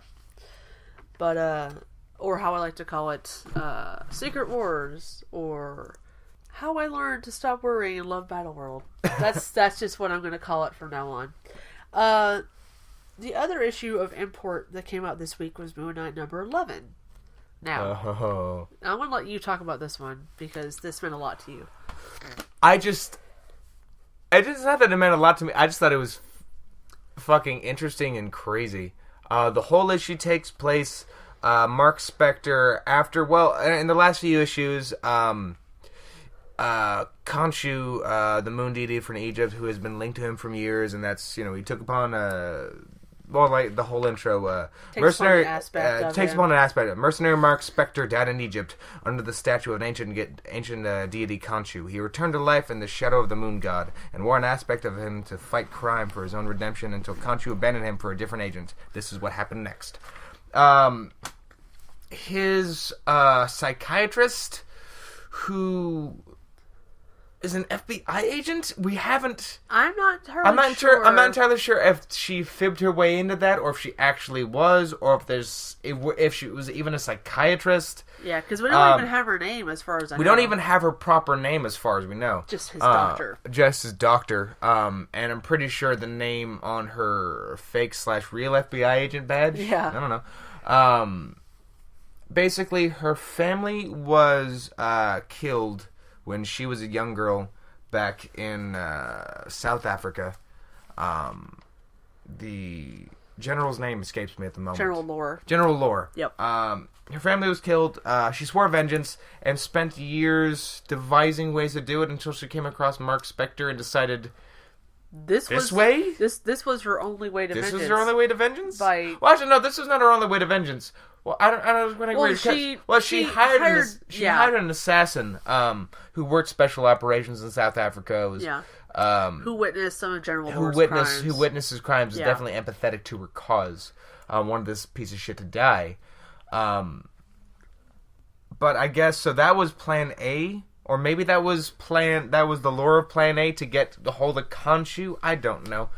But, or how I like to call it, Secret Wars, or... How I Learned to Stop Worrying and Love Battle World. That's just what I'm going to call it from now on. The other issue of import that came out this week was Moon Knight number 11. Now, I'm going to let you talk about this one because this meant a lot to you. It's not that it meant a lot to me. I just thought it was fucking interesting and crazy. The whole issue takes place, Mark Spector after, in the last few issues, Khonshu, the moon deity from Egypt, who has been linked to him from years, and that's, he took upon like the whole intro. Takes Mercenary upon an aspect takes upon an aspect. Mercenary Mark Spector died in Egypt under the statue of an ancient deity Khonshu. He returned to life in the shadow of the moon god and wore an aspect of him to fight crime for his own redemption until Khonshu abandoned him for a different agent. This is what happened next. His psychiatrist, who is an FBI agent. We haven't. I'm not entirely sure. I'm not entirely sure if she fibbed her way into that, or if she actually was, or if she was even a psychiatrist. Yeah, because we don't even have her name, as far as I know. We don't even have her proper name, as far as we know. Just his doctor. Just his doctor. And I'm pretty sure the name on her fake/real FBI agent badge. Yeah. I don't know. Basically, her family was killed when she was a young girl back in South Africa. The general's name escapes me at the moment. General Lore. Yep. Her family was killed. She swore vengeance and spent years devising ways to do it until she came across Mark Spector and decided... This was her only way to vengeance. This was her only way to vengeance? Well, actually, no, this was not her only way to vengeance. Well, I don't she hired an assassin who worked special operations in South Africa. Who witnessed some of General Lore's crimes. Who witnessed his crimes, is definitely empathetic to her cause. Wanted this piece of shit to die. But I guess, so that was plan A? Or maybe that was the lore of plan A to get the hold of Khonshu? I don't know.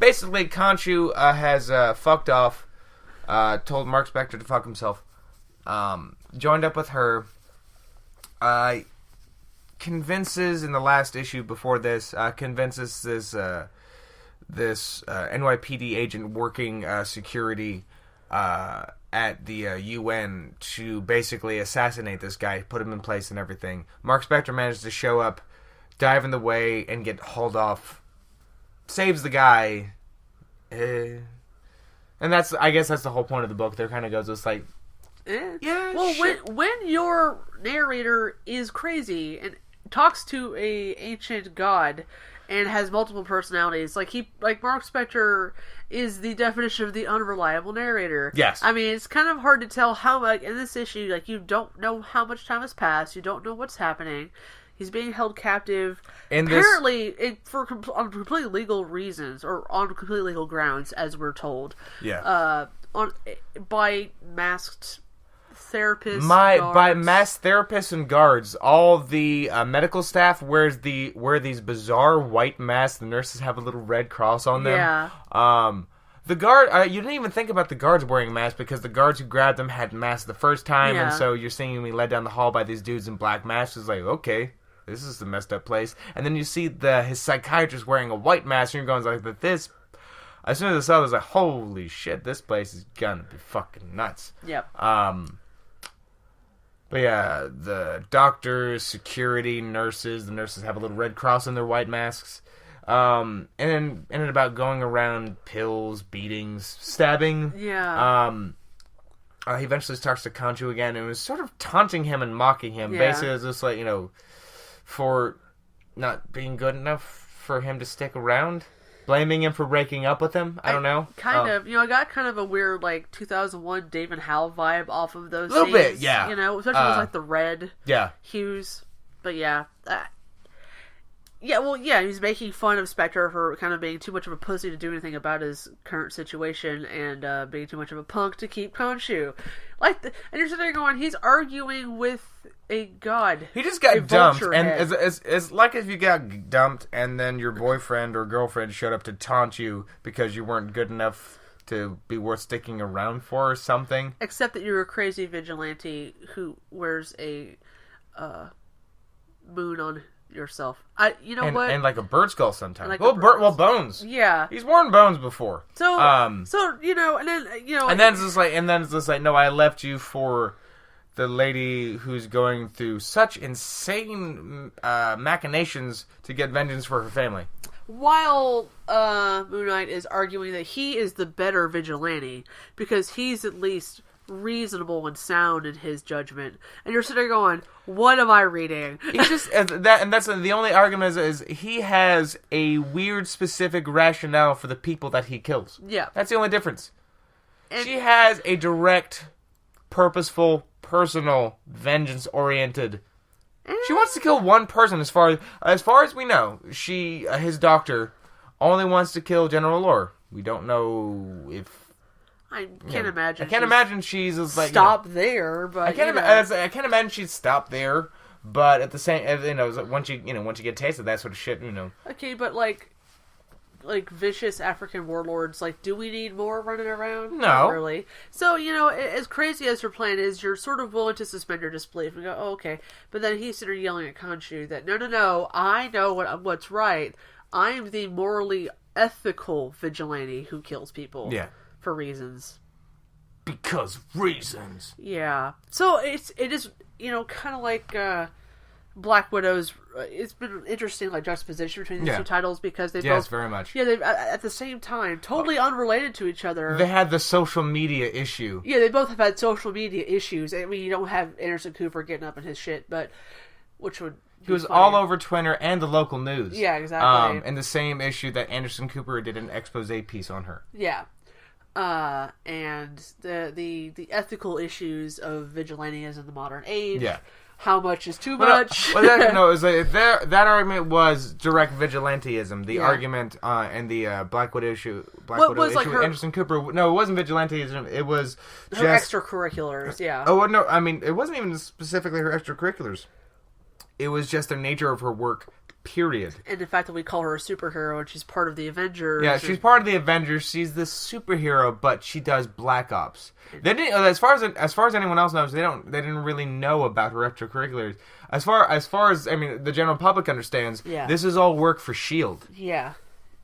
Basically, Khonshu has fucked off, told Mark Spector to fuck himself, joined up with her, convinces, in the last issue before this, convinces this NYPD agent working security at the UN to basically assassinate this guy, put him in place and everything. Mark Spector manages to show up, dive in the way, and get hauled off. Saves the guy. And I guess that's the whole point of the book. There kind of goes, it's like... Yeah, well, when your narrator is crazy and talks to a ancient god and has multiple personalities, like Mark Spector is the definition of the unreliable narrator. Yes. I mean, it's kind of hard to tell how, like, in this issue, like, you don't know how much time has passed, you don't know what's happening. He's being held captive, on completely legal reasons, or on completely legal grounds, as we're told. Yeah. By masked therapists, by masked therapists and guards. All the medical staff wear these bizarre white masks. The nurses have a little red cross on them. Yeah. The guard, you didn't even think about the guards wearing masks because the guards who grabbed them had masks the first time, and so you're seeing me led down the hall by these dudes in black masks. It's like, okay, this is a messed up place. And then you see his psychiatrist wearing a white mask, and you're going like, but this... As soon as I saw it, I was like, holy shit, this place is gonna be fucking nuts. Yep. But yeah, the doctors, security, nurses, the nurses have a little red cross on their white masks. And then ended about going around pills, beatings, stabbing. Yeah. He eventually starts to Khonshu again and was sort of taunting him and mocking him. Yeah. Basically, it's just like, for not being good enough for him to stick around. Blaming him for breaking up with him? I don't know. Kind of. I got kind of a weird, 2001 David Howell vibe off of those scenes. A little bit, yeah. Especially with, the red hues. But, yeah. He's making fun of Spector for kind of being too much of a pussy to do anything about his current situation and being too much of a punk to keep Khonshu. And you're sitting there going, he's arguing with a god. He just got dumped, and it's like if you got dumped and then your boyfriend or girlfriend showed up to taunt you because you weren't good enough to be worth sticking around for or something. Except that you're a crazy vigilante who wears a moon on yourself. And like a bird skull sometimes. Bones. Yeah. He's worn bones before. So and then it's just like, no, I left you for the lady who's going through such insane machinations to get vengeance for her family. While Moon Knight is arguing that he is the better vigilante because he's at least reasonable and sound in his judgment. And you're sitting there going, what am I reading? He just that's the only argument is he has a weird specific rationale for the people that he kills. Yeah. That's the only difference. And she has a direct, purposeful, personal, vengeance-oriented. She wants to kill one person as far as we know. His doctor, only wants to kill General Lore. We don't know if... I can't imagine. I can't imagine she's like there, but I can't imagine she'd stop there. But at the same, once you get a taste of that sort of shit, Okay, but like vicious African warlords, like, do we need more running around? No, not really. So as crazy as your plan is, you're sort of willing to suspend your disbelief and go, oh, okay. But then he's sitting there yelling at Khonshu that no, I know what's right. I am the morally ethical vigilante who kills people. Yeah. For reasons. Because reasons. Yeah. So it is kind of like Black Widow's. It's been an interesting juxtaposition between these two titles because they both very much. Yeah, they at the same time, totally unrelated to each other. They had the social media issue. Yeah, they both have had social media issues. I mean, you don't have Anderson Cooper getting up in his shit, but which would. He was all over Twitter and the local news. Yeah, exactly. And the same issue that Anderson Cooper did an expose piece on her. Yeah. And the ethical issues of vigilantism in the modern age. Yeah. How much is too much? That argument was direct vigilantism. The argument and the Black Widow issue with Anderson Cooper. No, it wasn't vigilantism. It was her extracurriculars. Yeah. Oh no, I mean it wasn't even specifically her extracurriculars. It was just the nature of her work. Period. And the fact that we call her a superhero and she's part of the Avengers. Yeah, she's part of the Avengers. She's this superhero, but she does Black Ops. They didn't, as far as anyone else knows, they didn't really know about her extracurriculars. As far as the general public understands, this is all work for SHIELD. Yeah,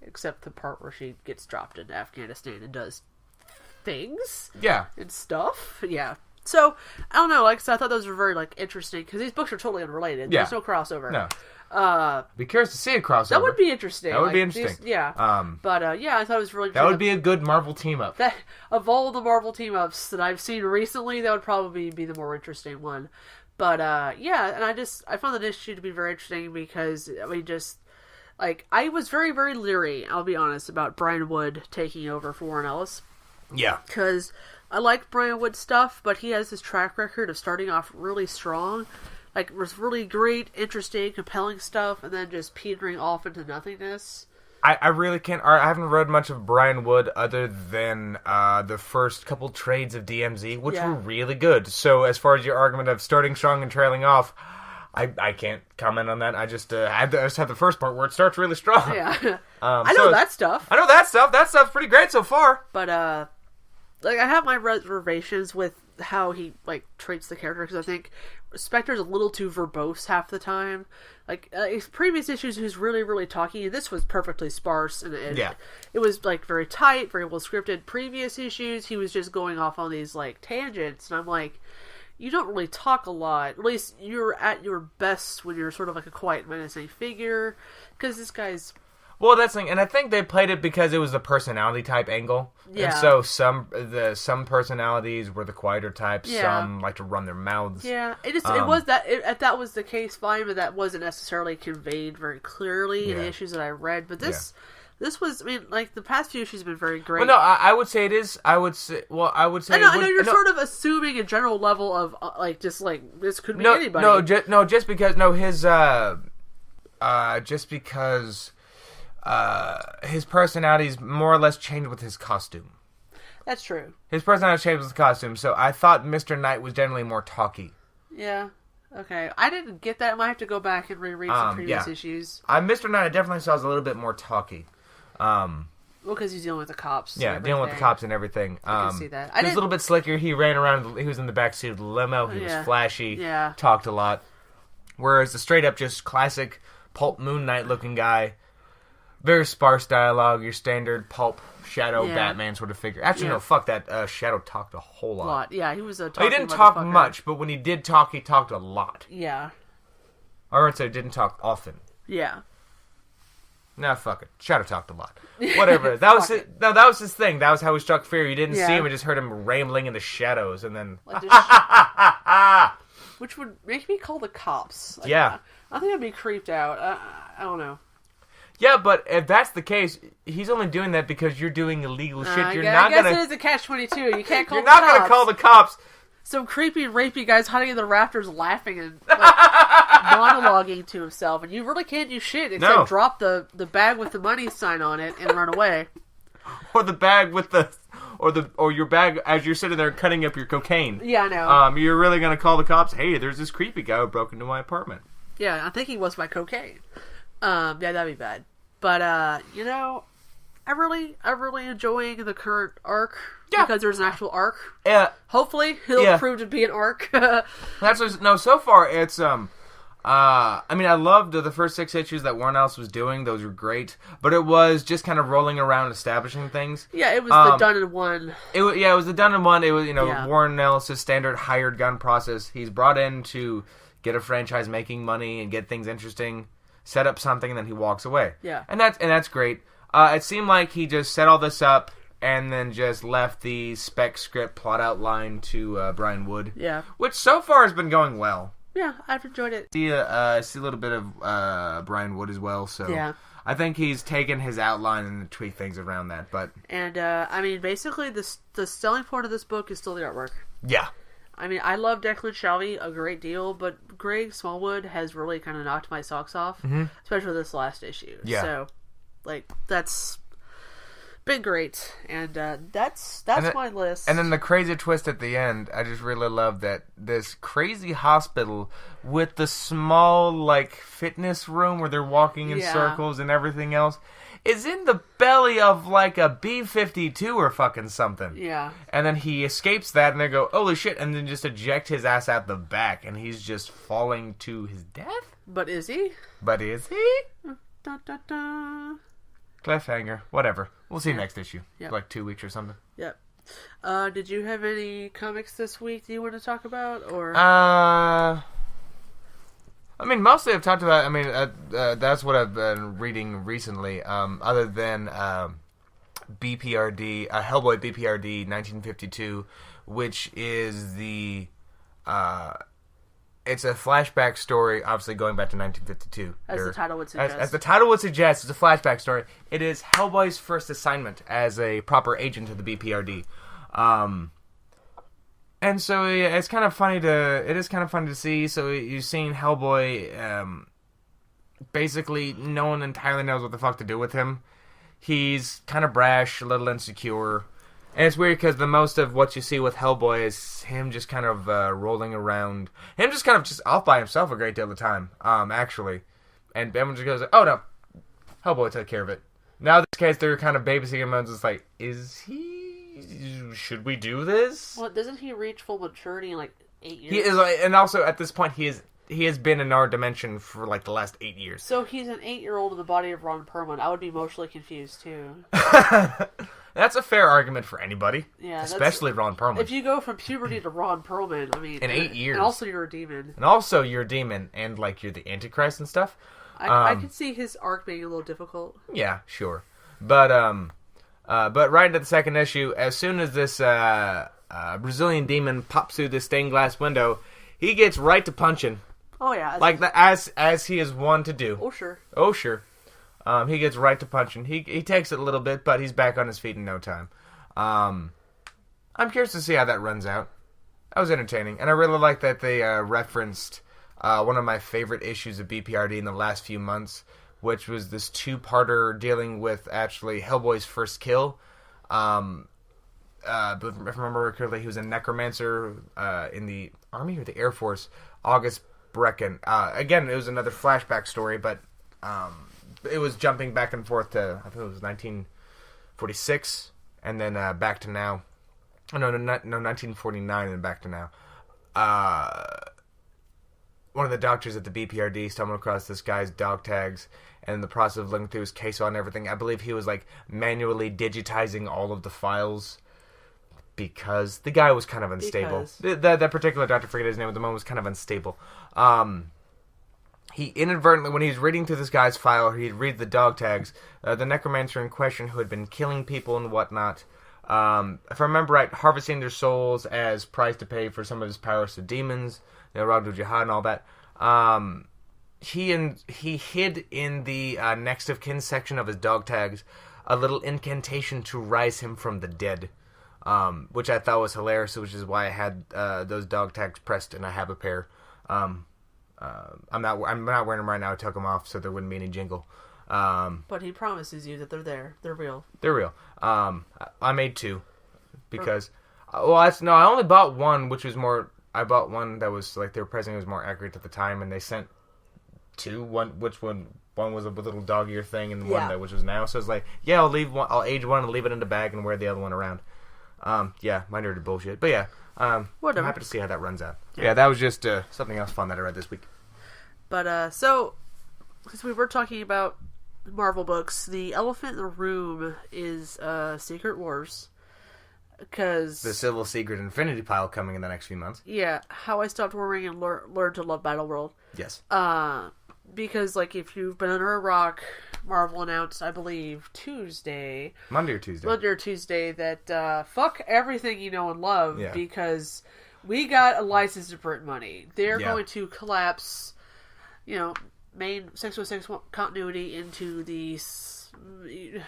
except the part where she gets dropped into Afghanistan and does things. Yeah, and stuff. Yeah. So I don't know. Like I said, I thought those were very interesting because these books are totally unrelated. Yeah. There's no crossover. No. Be curious to see a crossover. That would be interesting. That would be interesting. I thought it was really. That would be a good Marvel team up. Of all the Marvel team ups that I've seen recently, that would probably be the more interesting one. But and I found that issue to be very interesting because I was very, very leery. I'll be honest about Brian Wood taking over for Warren Ellis. Yeah, because I like Brian Wood's stuff, but he has this track record of starting off really strong. Was really great, interesting, compelling stuff, and then just petering off into nothingness. I really can't... I haven't read much of Brian Wood other than the first couple trades of DMZ, which were really good. So as far as your argument of starting strong and trailing off, I can't comment on that. I just had the first part where it starts really strong. Yeah. I know that stuff. I know that stuff. That stuff's pretty great so far. But, I have my reservations with how he treats the character because I think Spectre's a little too verbose half the time. His previous issues, he was really, really talky. This was perfectly sparse, and it was very tight, very well scripted. Previous issues, he was just going off on these tangents, and I'm like, you don't really talk a lot. At least you're at your best when you're sort of a quiet, menacing figure. Because this guy's. Well, that's the thing, and I think they played it because it was a personality type angle. Yeah. And so some personalities were the quieter type. Yeah. Some like to run their mouths. Yeah. It was that if that was the case, fine, but that wasn't necessarily conveyed very clearly in the issues that I read. But this was, the past few issues have been very great. Well, no, I would say it is. I would say. I know you're sort of assuming a general level of this could be anybody. Just because his personality's more or less changed with his costume. That's true. His personality changed with his costume, so I thought Mr. Knight was generally more talky. Yeah. Okay. I didn't get that. I might have to go back and reread some previous issues. Mr. Knight I definitely saw as a little bit more talky. Because he's dealing with the cops. Yeah, dealing with the cops and everything. I can see that. He was a little bit slicker. He ran around. He was in the backseat of the limo. He was flashy. Yeah. Talked a lot. Whereas the straight up just classic pulp Moon Knight looking guy, very sparse dialogue, your standard pulp Shadow Batman sort of figure. Actually, no, fuck that. Shadow talked a whole lot. Yeah, he was a He didn't talk much, but when he did talk, he talked a lot. Yeah. Or I would say didn't talk often. Yeah. Nah, fuck it. Shadow talked a lot. Whatever. That was that was his thing. That was how he struck fear. You didn't see him, you just heard him rambling in the shadows, and then... Which would make me call the cops. Like, yeah. I think I'd be creeped out. I don't know. Yeah, but if that's the case, he's only doing that because you're doing illegal shit. I guess it is a catch-22. You can't call the cops. You're not going to call the cops. Some creepy, rapey guy's hiding in the rafters laughing and monologuing to himself. And you really can't do shit except drop the bag with the money sign on it and run away. Or the bag with the... Or your bag as you're sitting there cutting up your cocaine. Yeah, I know. You're really going to call the cops? Hey, there's this creepy guy who broke into my apartment. Yeah, I think he was my cocaine. Yeah, that'd be bad. But, I'm really enjoying the current arc. Yeah. Because there's an actual arc. Yeah. Hopefully, he'll prove to be an arc. So far, it's, I loved the first 6 issues that Warren Ellis was doing. Those were great. But it was just kind of rolling around establishing things. Yeah, it was the done in one. It was the done in one. It was, Warren Ellis' standard hired gun process. He's brought in to get a franchise making money and get things interesting, set up something, and then he walks away. Yeah. And that's great. It seemed like he just set all this up and then just left the spec script plot outline to Brian Wood. Yeah. Which so far has been going well. Yeah, I've enjoyed it. See a little bit of Brian Wood as well, so yeah. I think he's taken his outline and tweaked things around that. And basically, the selling point of this book is still the artwork. Yeah. I love Declan Shalvey a great deal, but Greg Smallwood has really kind of knocked my socks off, especially this last issue. Yeah. So, that's been great, and that's my list. And then the crazy twist at the end, I just really love that this crazy hospital with the small, fitness room where they're walking in circles and everything else is in the belly of, a B-52 or fucking something. Yeah. And then he escapes that, and they go, holy shit, and then just eject his ass out the back, and he's just falling to his death? But is he? But is he? Da, da, da. Cliffhanger. Whatever. We'll see next issue. Yep. 2 weeks or something. Yep. Did you have any comics this week that you want to talk about? Or mostly I've talked about... that's what I've been reading recently. Other than BPRD, Hellboy BPRD 1952, which is the... it's a flashback story, obviously going back to 1952. As the title would suggest. As the title would suggest, it's a flashback story. It is Hellboy's first assignment as a proper agent of the BPRD. And so it's kind of funny to see. So you've seen Hellboy, basically no one entirely knows what the fuck to do with him. He's kind of brash, a little insecure. And it's weird because the most of what you see with Hellboy is him just kind of rolling around. Him just kind of just off by himself a great deal of the time, actually. And everyone just goes, oh no, Hellboy took care of it. Now in this case, they're kind of babysitting him and just like, should we do this? Well, doesn't he reach full maturity in 8 years? He is, and also at this point, he has been in our dimension for the last 8 years. So he's an 8-year-old in the body of Ron Perlman. I would be emotionally confused too. That's a fair argument for anybody. Yeah, especially Ron Perlman. If you go from puberty to Ron Perlman, in 8 years. And also you're a demon. And you're the Antichrist and stuff. I could see his arc being a little difficult. Yeah, sure. But right into the second issue, as soon as this Brazilian demon pops through this stained glass window, he gets right to punching. Oh yeah. As he is one to do. Oh sure. He gets right to punching. He takes it a little bit, but he's back on his feet in no time. I'm curious to see how that runs out. That was entertaining, and I really like that they referenced one of my favorite issues of BPRD in the last few months, which was this 2-parter dealing with actually Hellboy's first kill. If I remember correctly, he was a necromancer in the Army or the Air Force, August Brecken. Again, it was another flashback story, but it was jumping back and forth to, I think it was 1946, and then back to now. Oh, no, 1949 and back to now. One of the doctors at the BPRD stumbled across this guy's dog tags, and in the process of looking through his case on everything, I believe he was manually digitizing all of the files because the guy was kind of unstable. That particular doctor, I forget his name at the moment, was kind of unstable. he inadvertently, when he was reading through this guy's file, he'd read the dog tags. The necromancer in question, who had been killing people and whatnot, if I remember right, harvesting their souls as price to pay for some of his powers to demons, Ragdu Jihad and all that. He hid in the next of kin section of his dog tags a little incantation to rise him from the dead, which I thought was hilarious, which is why I had those dog tags pressed, and I have a pair. I'm not wearing them right now. I took them off so there wouldn't be any jingle. But he promises you that they're there. They're real. They're real. I made 2 because I only bought one, which was more. I bought one that was like they were present. It was more accurate at the time, and they sent 2. One was a little dog ear thing, and one that which was now. So it's like, yeah, I'll leave one. I'll age one and leave it in the bag and wear the other one around. Yeah, my nerdy bullshit. But yeah, whatever. I'm happy to see how that runs out. Yeah, that was just something else fun that I read this week. But so, because we were talking about Marvel books, the elephant in the room is Secret Wars. Because the Civil Secret Infinity Pile coming in the next few months. Yeah, How I Stopped Worrying and Learned to Love Battle World. Yes. Because, like, if you've been under a rock, Marvel announced, I believe, Monday or Tuesday, that fuck everything you know and love, because we got a license to print money. They're going to collapse, main 616 continuity into the,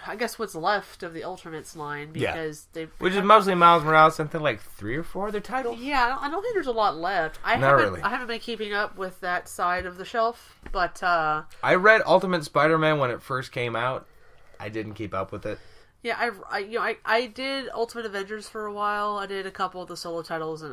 I guess, what's left of the Ultimates line, because which is mostly Miles Morales, something like 3 or 4 other titles. Yeah, I don't think there's a lot left. I haven't been keeping up with that side of the shelf, but I read Ultimate Spider-Man when it first came out. I didn't keep up with it. Yeah, I did Ultimate Avengers for a while. I did a couple of the solo titles, and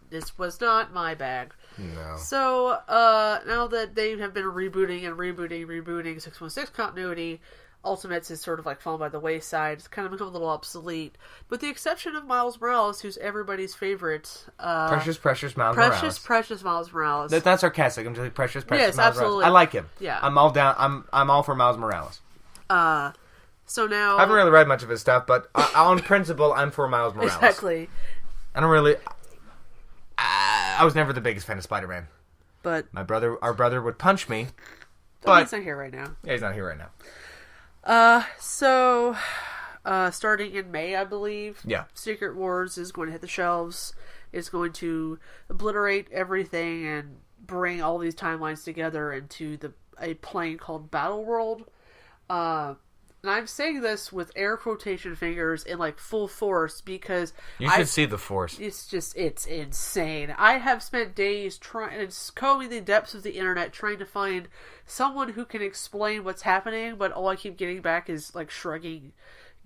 this was not my bag. No. So, now that they have been rebooting 616 continuity, Ultimates is sort of like fallen by the wayside. It's kind of become a little obsolete. With the exception of Miles Morales, who's everybody's favorite. Precious Miles Morales. Precious Miles Morales. That's not sarcastic. I'm just like, precious yes, Miles absolutely. Morales. I like him. Yeah. I'm all down. I'm all for Miles Morales. So now... I haven't really read much of his stuff, but on principle, I'm for Miles Morales. Exactly. I don't really... I was never the biggest fan of Spider-Man. But... Our brother would punch me. But he's not here right now. Yeah, he's not here right now. So... starting in May, I believe. Yeah. Secret Wars is going to hit the shelves. It's going to obliterate everything and bring all these timelines together into a plane called Battle World. And I'm saying this with air quotation fingers in like full force because you should see the force. It's insane. I have spent days combing the depths of the internet trying to find someone who can explain what's happening, but all I keep getting back is like shrugging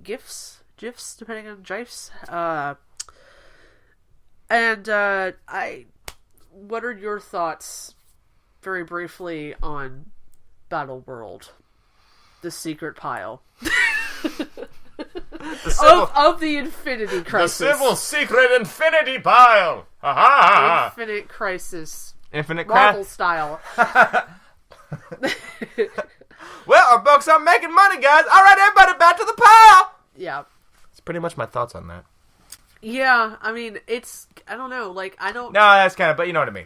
gifs, depending on gifs. What are your thoughts, very briefly, on Battle World? The secret pile. of the Infinity Crisis. The Civil Secret Infinity Pile! Infinite Crisis. Infinite Marvel style. Well, our books aren't making money, guys. Alright, everybody, back to the pile! Yeah. That's pretty much my thoughts on that. Yeah, I mean, I don't know, like, I don't... No, that's kind of, but you know what I mean.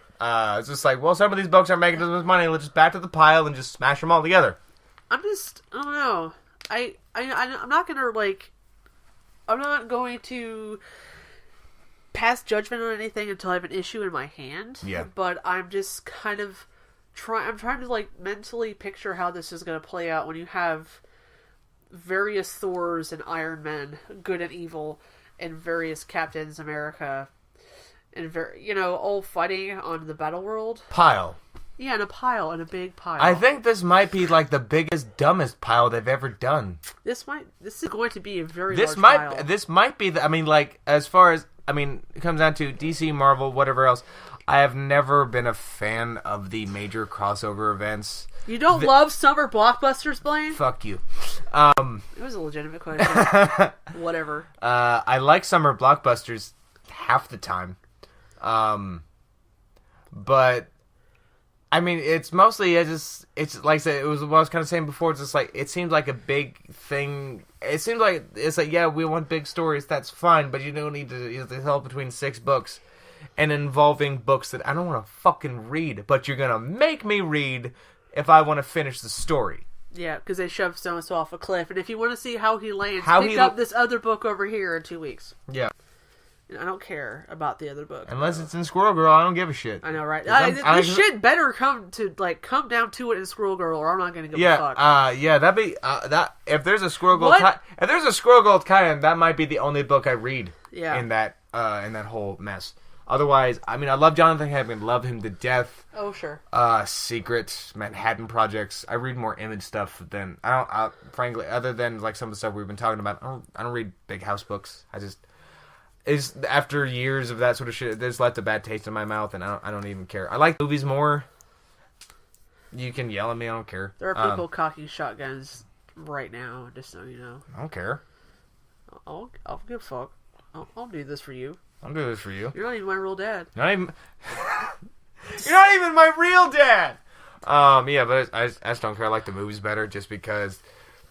It's just like, well, some of these books aren't making as much money, let's just back to the pile and just smash them all together. I don't know. I'm not gonna, like... I'm not going to pass judgment on anything until I have an issue in my hand. Yeah. But I'm just kind of... I'm trying to, like, mentally picture how this is going to play out when you have various Thors and Iron Men, good and evil, and various Captains America, and all fighting on the Battle World. Pile. Yeah, in a big pile. I think this might be like the biggest, dumbest pile they've ever done. This is going to be a very large pile. This might be as far as, it comes down to DC, Marvel, whatever else, I have never been a fan of the major crossover events. You don't love summer blockbusters, Blaine? Fuck you. It was a legitimate question. Whatever. I like summer blockbusters half the time. But... it's mostly, it's like I said, it was what I was kind of saying before, it's just like, it seems like a big thing, it seems like, it's like, yeah, we want big stories, that's fine, but you don't need to tell between 6 books, and involving books that I don't want to fucking read, but you're gonna make me read if I want to finish the story. Yeah, because they shove so-and-so off a cliff, and if you want to see how he lands, pick up this other book over here in 2 weeks. Yeah. And I don't care about the other book. Unless it's in Squirrel Girl, I don't give a shit. I know, right? This shit better come down to it in Squirrel Girl, or I'm not going to give a fuck. That'd be that. If there's a Squirrel Girl, if there's a Squirrel Girl canon, that might be the only book I read. Yeah. In that whole mess. Otherwise, I mean, I love Jonathan Hickman, love him to death. Oh sure. Secret Manhattan Projects. I read more Image stuff than frankly, other than like some of the stuff we've been talking about. I don't read big house books. It's after years of that sort of shit, there's left a bad taste in my mouth, and I don't even care. I like movies more. You can yell at me, I don't care. There are people cocking shotguns right now, just so you know. I don't care. I'll give a fuck. I'll do this for you. I'll do this for you. You're not even my real dad. You're not even my real dad! Yeah, but I just don't care. I like the movies better, just because...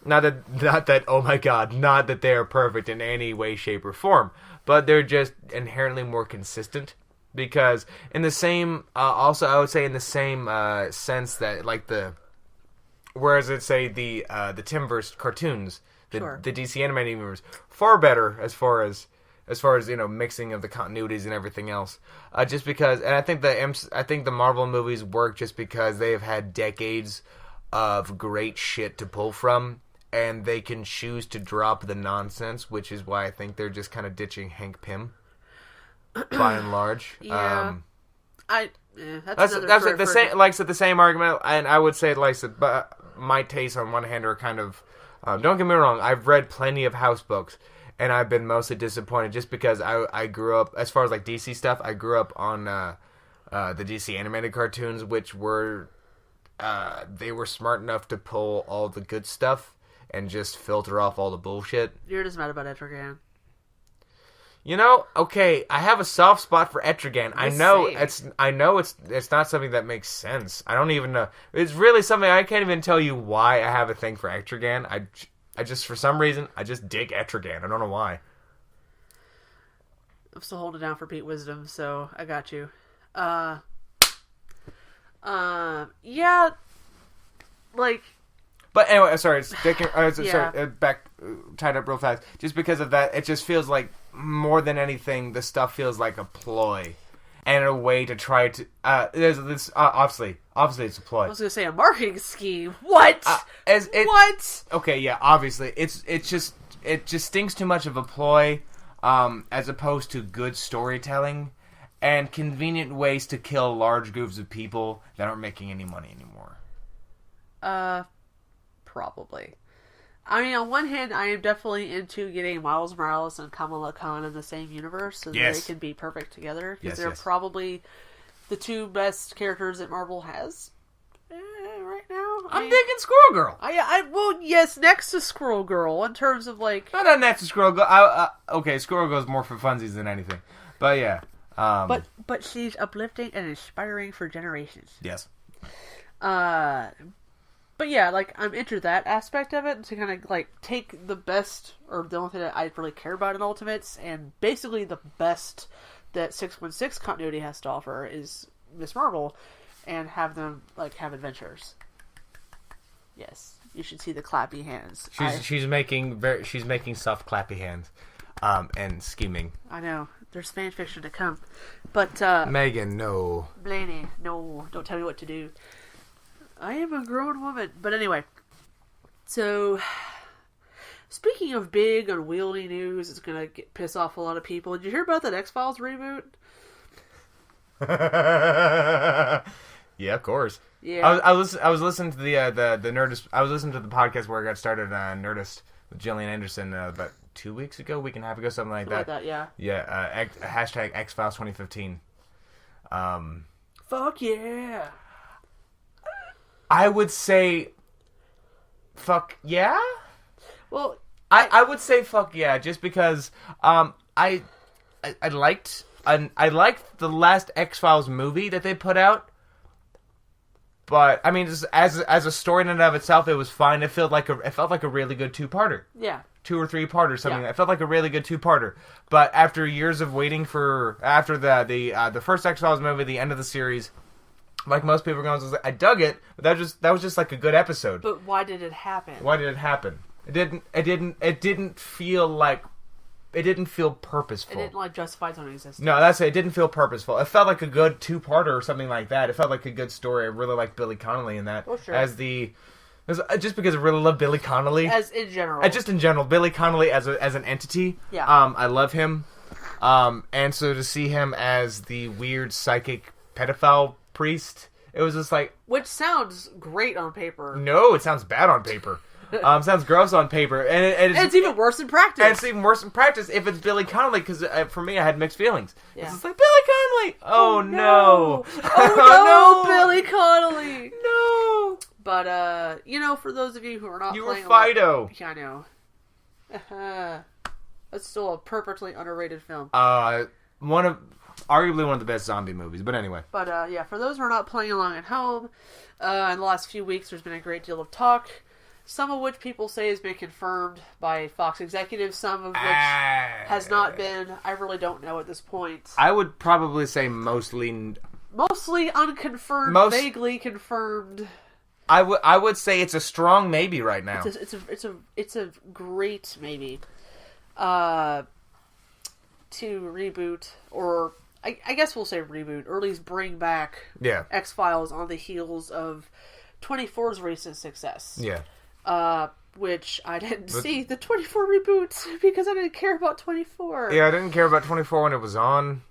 Not that, oh my god, not that they are perfect in any way, shape, or form, but they're just inherently more consistent, because in the same, also I would say in the same sense that, like whereas it's say the Timverse cartoons, the DC animated universe, far better as far as mixing of the continuities and everything else, just because, and I think the Marvel movies work just because they have had decades of great shit to pull from. And they can choose to drop the nonsense, which is why I think they're just kind of ditching Hank Pym, by and large. Yeah, that's the same. Like the same argument, and I would say but my tastes on one hand are kind of. Don't get me wrong, I've read plenty of house books, and I've been mostly disappointed just because I grew up, as far as like DC stuff, I grew up on the DC animated cartoons, which were they were smart enough to pull all the good stuff and just filter off all the bullshit. You're just mad about Etrigan. You know, okay, I have a soft spot for Etrigan. I know it's not something that makes sense. I don't even know. It's really something I can't even tell you why I have a thing for Etrigan. I just for some reason I just dig Etrigan. I don't know why. I'm still holding down for Pete Wisdom, so I got you. Yeah, like. But anyway, sorry, back tied up real fast. Just because of that, it just feels like more than anything, the stuff feels like a ploy and a way to try to. There's this obviously it's a ploy. I was gonna say a marketing scheme. What? What? Okay, yeah, obviously it just stinks too much of a ploy, as opposed to good storytelling and convenient ways to kill large groups of people that aren't making any money anymore. Probably. I mean, on one hand, I am definitely into getting Miles Morales and Kamala Khan in the same universe, so they can be perfect together, because they're probably the two best characters that Marvel has right now. I'm thinking Squirrel Girl. Well, yes, next to Squirrel Girl, in terms of like... Not next to Squirrel Girl. Okay, Squirrel Girl is more for funsies than anything. But yeah. But she's uplifting and inspiring for generations. Yes. But yeah, like, I'm into that aspect of it, to kind of, like, take the best, or the only thing that I really care about in Ultimates, and basically the best that 616 continuity has to offer is Miss Marvel, and have them, like, have adventures. Yes, you should see the clappy hands. She's making soft clappy hands, and scheming. I know. There's fan fiction to come. But, Magen, no. Blaine, no. Don't tell me what to do. I am a grown woman. But anyway. So, speaking of big, unwieldy news, it's going to piss off a lot of people. Did you hear about that X-Files reboot? Yeah, of course. Yeah. I was listening to the Nerdist. I was listening to the podcast where I got started on Nerdist with Gillian Anderson about 2 weeks ago, week and a half ago, something like that. Yeah. Yeah. Hashtag X-Files 2015. Fuck yeah. I would say, fuck yeah. Well, I would say fuck yeah, just because I liked the last X-Files movie that they put out, but I mean, just as a story in and of itself, it was fine. It felt like a really good two-parter. Yeah. 2 or 3 part or something. It felt like a really good 2-parter. But after years of waiting after the first X-Files movie, the end of the series, like most people are going, I dug it, but that was just like a good episode. But why did it happen? It didn't feel purposeful. It didn't like justify its own existence. No, that's it. It didn't feel purposeful. It felt like a good 2-parter or something like that. It felt like a good story. I really liked Billy Connolly in that. Oh, sure. Just because I really love Billy Connolly. Just in general, Billy Connolly as an entity. Yeah. I love him. And so to see him as the weird psychic pedophile priest, it was just like... Which sounds great on paper. No, it sounds bad on paper. Sounds gross on paper. And it's even worse in practice. And it's even worse in practice if it's Billy Connolly, because for me, I had mixed feelings. Yeah. It's like, Billy Connolly! Oh, no! Oh, no, Billy Connolly! No! But, for those of you who are not you playing... You were Fido! Yeah, I know. That's still a perfectly underrated film. Arguably one of the best zombie movies, but anyway. But, for those who are not playing along at home, in the last few weeks, there's been a great deal of talk, some of which people say has been confirmed by Fox executives, some of which has not been. I really don't know at this point. I would probably say mostly unconfirmed, vaguely confirmed. I would say it's a strong maybe right now. It's a great maybe. To reboot, or I guess we'll say reboot, or at least bring back X-Files on the heels of 24's recent success. Yeah. Which I didn't see the 24 reboot because I didn't care about 24. Yeah, I didn't care about 24 when it was on.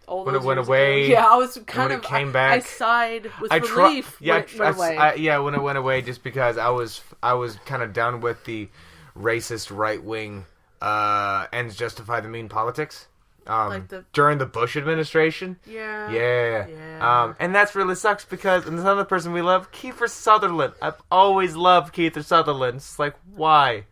When it went away. Yeah, I was kind of... When it came back. I sighed with relief when it went away. When it went away, just because I was kind of done with the racist right-wing ends justify the mean politics. During the Bush administration. Yeah. And that's really sucks because another person we love, Kiefer Sutherland. I've always loved Kiefer Sutherland. It's like, why?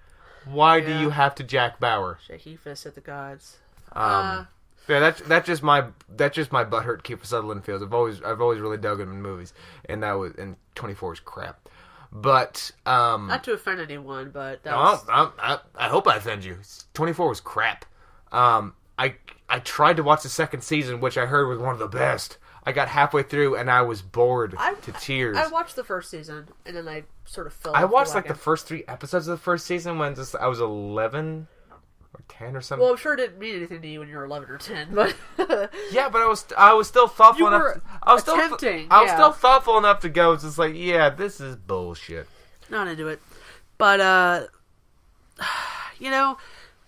Why do you have to Jack Bauer? Shake he fist at the gods. Yeah, that's just my butthurt Kiefer Sutherland feels. I've always really dug him in movies, and 24 is crap. But not to offend anyone, but I hope I offend you. 24 was crap. I tried to watch the second season, which I heard was one of the best. I got halfway through and I was bored to tears. I watched the first season and then I sort of fell. I watched the first 3 episodes of the first season when I was 11 or 10 or something. Well, I'm sure it didn't mean anything to you when you were 11 or 10, but yeah, but I was still thoughtful enough. I was still thoughtful enough to go. It's just like, yeah, this is bullshit. Not into it, but on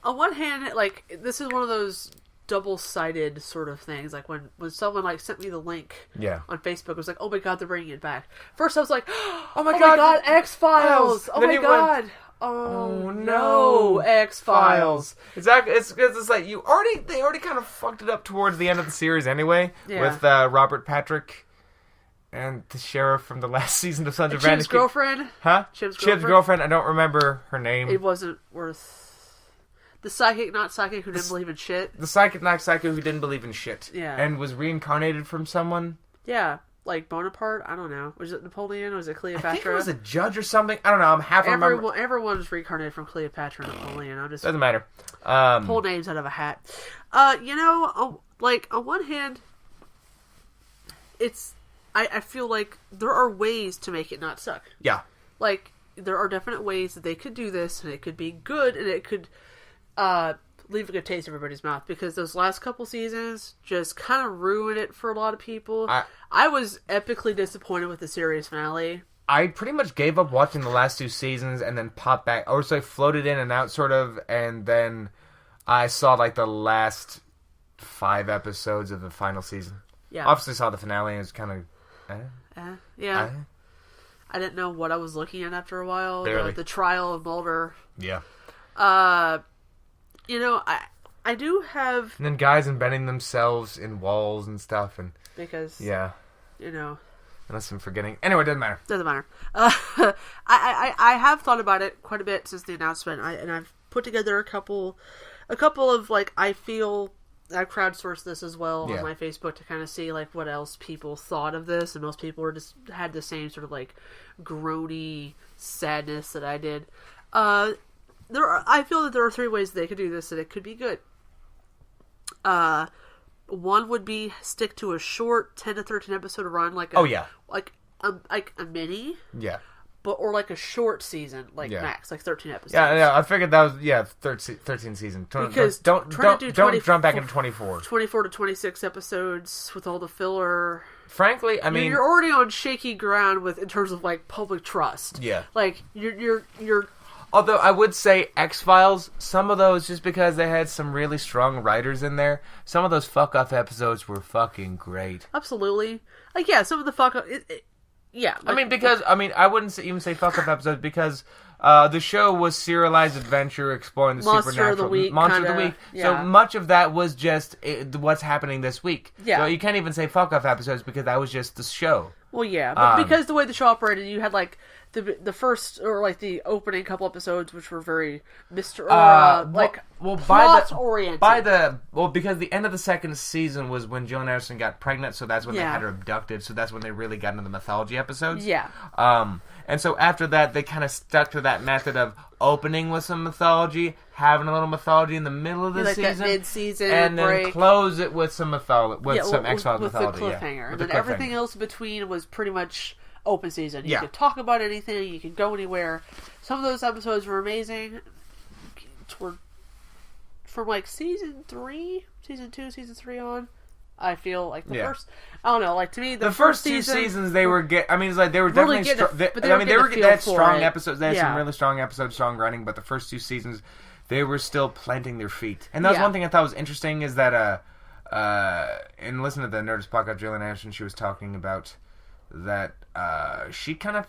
one hand, like, this is one of those double-sided sort of things. Like, when someone, sent me the link on Facebook, it was like, oh my god, they're bringing it back. First, I was like, oh my god, X-Files! Oh my god! Oh no, X-Files! Exactly. It's like they already kind of fucked it up towards the end of the series anyway, with Robert Patrick and the sheriff from the last season of Sons of Anarchy. Chip's girlfriend? Huh? Chip's girlfriend. I don't remember her name. It wasn't worth... The psychic, not psychic, who didn't believe in shit. The psychic, not psychic, who didn't believe in shit. Yeah. And was reincarnated from someone. Yeah. Like Bonaparte? I don't know. Was it Napoleon? Was it Cleopatra? I think it was a judge or something. I don't know. I'm half remember. Everyone was reincarnated from Cleopatra and Napoleon. Doesn't matter. Pull names out of a hat. On one hand, it's... I feel like there are ways to make it not suck. Yeah. Like, there are definite ways that they could do this, and it could be good, and it could leave a good taste in everybody's mouth, because those last couple seasons just kind of ruined it for a lot of people. I was epically disappointed with the series finale. I pretty much gave up watching the last 2 seasons and then popped back, or so I floated in and out sort of, and then I saw the last 5 episodes of the final season. Yeah. Obviously saw the finale and it was kind of... Yeah. I didn't know what I was looking at after a while. Barely. The trial of Mulder. Yeah. I do have... And then guys embedding themselves in walls and stuff, and... Because... Yeah. Unless I'm forgetting. Anyway, it doesn't matter. Doesn't matter. I have thought about it quite a bit since the announcement, and I've put together a couple of, I feel... I crowdsourced this as well on my Facebook to kind of see what else people thought of this, and most people had the same sort of groany sadness that I did. I feel that there are 3 ways they could do this, and it could be good. One would be stick to a short 10 to 13 episode run, like a mini, or like a short season, max, like 13 episodes. Yeah. I figured that was 13 season. Because don't jump back into 24. 24 to 26 episodes with all the filler. Frankly, I mean, you're already on shaky ground in terms of like public trust. Yeah, like you're. Although I would say X-Files, some of those, just because they had some really strong writers in there, some of those fuck-off episodes were fucking great. Absolutely. Like, yeah, some of the fuck-off... yeah. Like, I wouldn't even say fuck-off episodes, because the show was serialized adventure exploring the supernatural. Monster of the Week. Yeah. So much of that was just what's happening this week. Yeah. So you can't even say fuck-off episodes, because that was just the show. Well, yeah. But because the way the show operated, you had, like... The first, or like the opening couple episodes, which were very plot-oriented. Because the end of the second season was when Joan Anderson got pregnant, so that's when they had her abducted, so that's when they really got into the mythology episodes. Yeah. And so after that, they kind of stuck to that method of opening with some mythology, having a little mythology in the middle of the season, that mid-season and break. Then close it with some mythology, some X-Files mythology. With the cliffhanger. And then everything else between was pretty much... open season. You could talk about anything. You could go anywhere. Some of those episodes were amazing. Were from like season 2, season 3 on. I feel like the first. I don't know. Like to me, the first 2 seasons they were. It's like they were definitely. They had strong episodes. They had some really strong episodes, strong writing. But the first 2 seasons, they were still planting their feet. And that was one thing I thought was interesting is that in listening to the Nerdist podcast, Gillian Anderson, she was talking about that she kind of,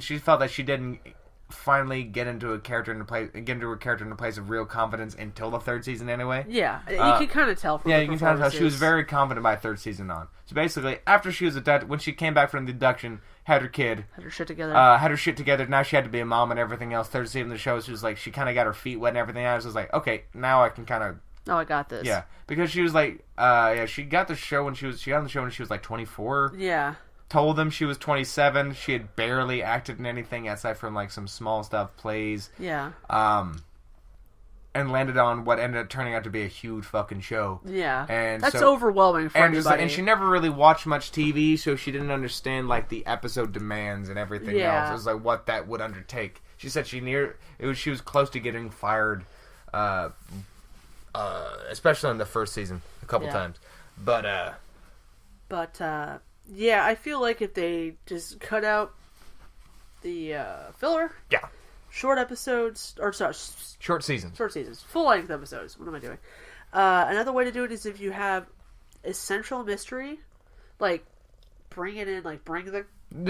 she felt that she didn't finally get into a character in a place of real confidence until the 3rd season anyway. Yeah, you can kind of tell from the you can kind of tell she was very confident by 3rd season on. So basically, after she was abducted, when she came back from the abduction, had her kid, had her shit together, now she had to be a mom and everything else. 3rd season of the show, she was like, she kind of got her feet wet and everything else. It was like, okay, now I can kind of... Oh, I got this. Yeah, because she was like, she got the show when she got on the show when she was like 24. Yeah. Told them she was 27. She had barely acted in anything aside from like some small stuff, plays. Yeah. And landed on what ended up turning out to be a huge fucking show. Yeah. And that's overwhelming for anybody. And she never really watched much TV, so she didn't understand like the episode demands and everything else. It was like what that would undertake. She said she was close to getting fired, especially in the first season a couple times. But yeah, I feel like if they just cut out the filler, short episodes, short seasons, full length episodes. What am I doing? Another way to do it is if you have essential mystery, like bring it in, like bring the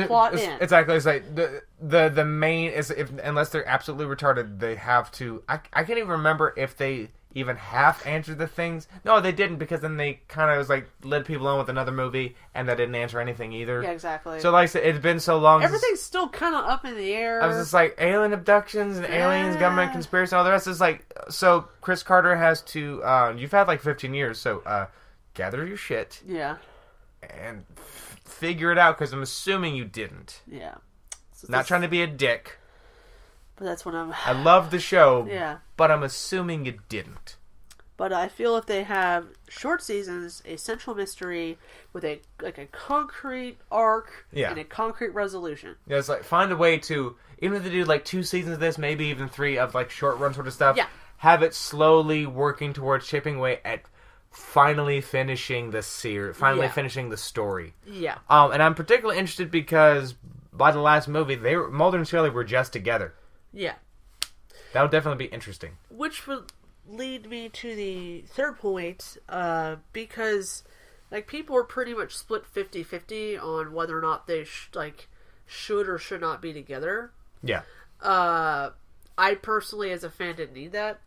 plot in. Exactly, it's like the main is unless they're absolutely retarded, they have to. I can't even remember if they even half answered the things. No, they didn't, because then they kind of was like led people on with another movie, and that didn't answer anything either. Yeah, exactly. So like I said, it's been so long. Everything's still kind of up in the air. I was just like alien abductions and aliens, government conspiracy, and all the rest. Is like, so Chris Carter has to. You've had like 15 years, so gather your shit. Yeah. And figure it out, because I'm assuming you didn't. Yeah. So not trying to be a dick. But that's when I love the show. Yeah. But I'm assuming you didn't. But I feel if they have short seasons, a central mystery with a concrete arc and a concrete resolution. Yeah, it's like find a way to, even if they do like 2 seasons of this, maybe even 3 of like short run sort of stuff. Yeah. Have it slowly working towards chipping away at finally finishing the series, finishing the story. Yeah. And I'm particularly interested because by the last movie, Mulder and Scully were just together. Yeah. That would definitely be interesting. Which would lead me to the 3rd point, because like people are pretty much split 50-50 on whether or not they should or should not be together. Yeah. I personally, as a fan, didn't need that.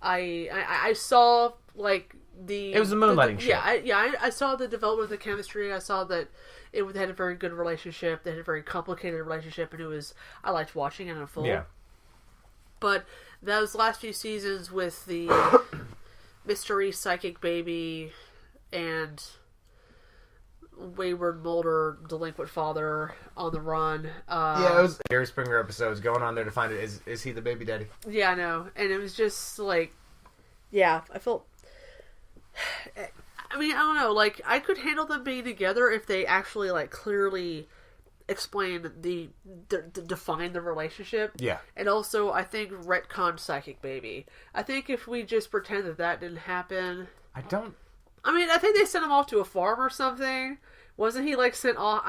I saw like it was a moonlighting show. I saw the development of the chemistry. I saw that they had a very good relationship. They had a very complicated relationship, and I liked watching it unfold. Yeah. But those last few seasons with the mystery psychic baby and wayward Mulder delinquent father on the run. Yeah, it was Jerry Springer episodes going on there to find it. Is he the baby daddy? Yeah, I know. And it was just like, yeah, I felt... I mean, I don't know. Like, I could handle them being together if they actually, like, clearly explain define the relationship. Yeah. And also, I think retcon Psychic Baby. I think if we just pretend that didn't happen... I mean, I think they sent him off to a farm or something. Wasn't he, like, sent off...